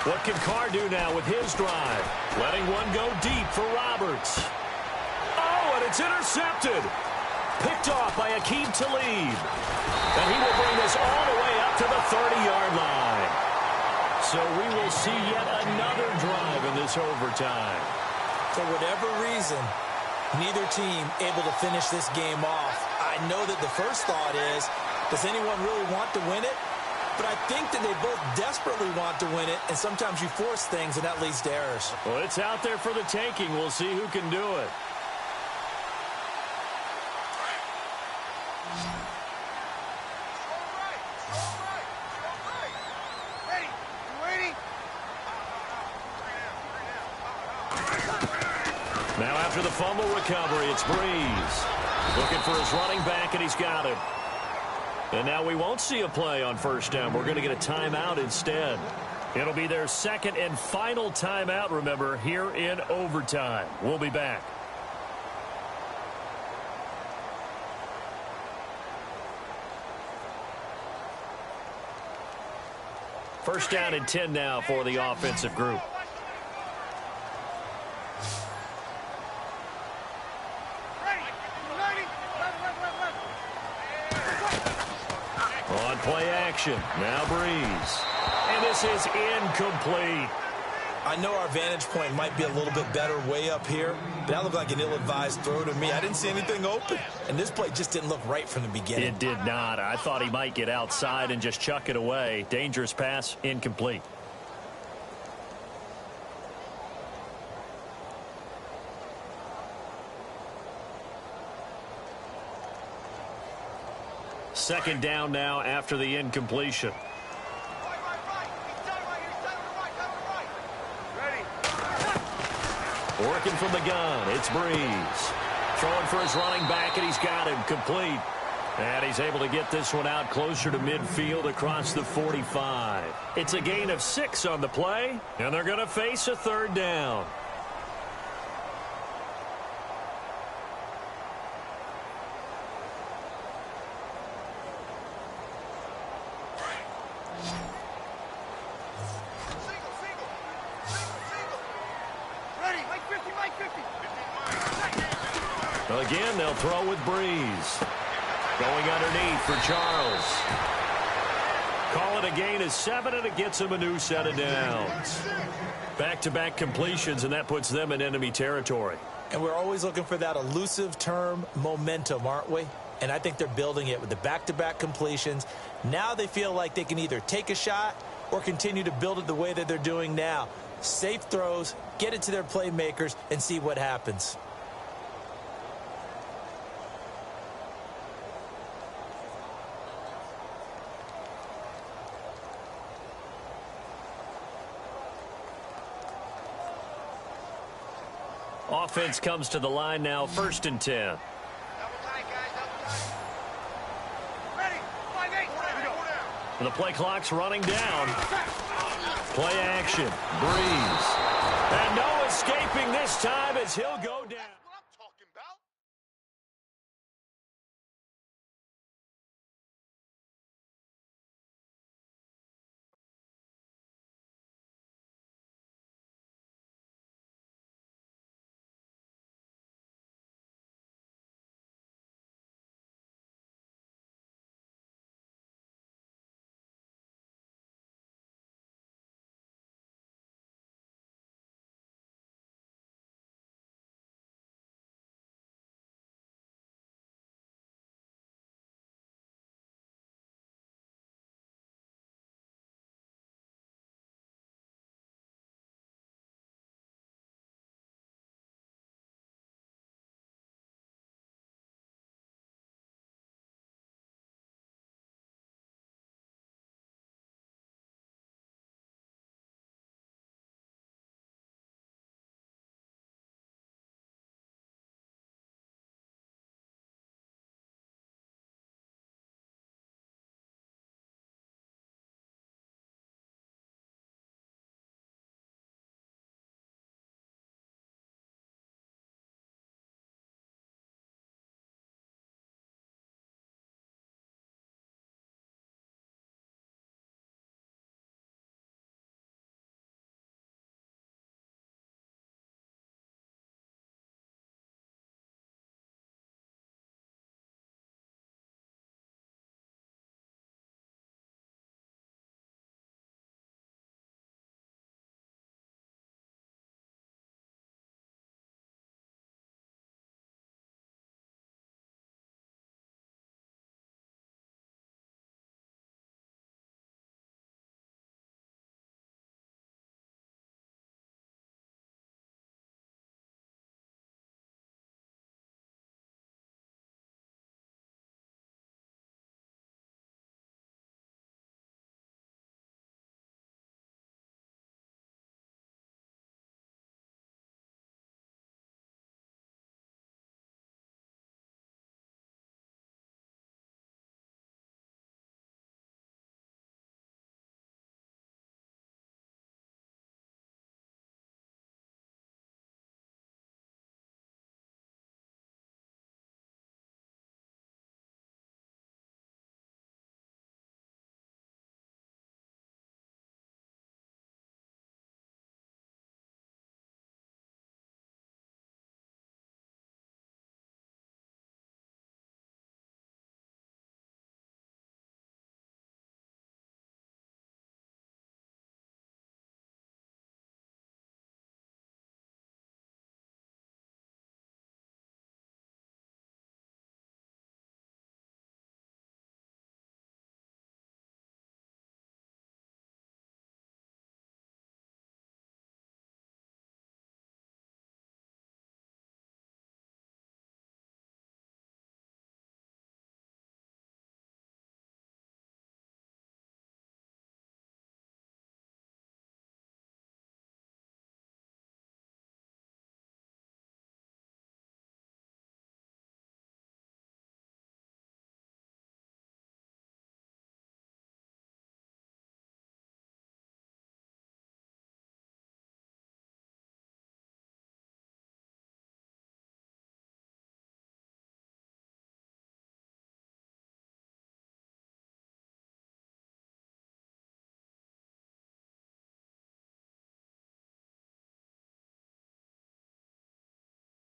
What can Carr do now with his drive? Letting one go deep for Roberts. Oh, and it's intercepted. Picked off by Aqib Talib. And he will bring this all the way up to the 30-yard line. So we will see yet another drive in this overtime. For whatever reason, neither team able to finish this game off. I know that the first thought is, does anyone really want to win it? But I think that they both desperately want to win it, and sometimes you force things, and that leads to errors. Well, it's out there for the taking. We'll see who can do it. Now after the fumble recovery, it's Breeze. Looking for his running back, and he's got him. And now we won't see a play on 1st down. We're going to get a timeout instead. It'll be their 2nd and final timeout, remember, here in overtime. We'll be back. First down and 10 now for the offensive group. On play action, now Breeze. And this is incomplete. I know our vantage point might be a little bit better way up here, but that looked like an ill-advised throw to me. I didn't see anything open, and this play just didn't look right from the beginning. It did not. I thought he might get outside and just chuck it away. Dangerous pass, incomplete. Second down now after the incompletion. Working from the gun, it's Breeze. throwing for his running back, and he's got him complete. And he's able to get this one out closer to midfield across the 45. It's a gain of 6 on the play, and they're going to face a third down. Well, again, they'll throw with Breeze. Going underneath for Charles. Call it a gain of 7, and it gets him a new set of downs. Back-to-back completions, and that puts them in enemy territory. And we're always looking for that elusive term, momentum, aren't we? And I think they're building it with the back-to-back completions. Now they feel like they can either take a shot or continue to build it the way that they're doing now. Safe throws, get it to their playmakers, and see what happens. Offense comes to the line now, 1st and 10. Double tight, guys, double tight. Ready, 5-8. The play clock's running down. Play action. Breeze. And no escaping this time as he'll go down.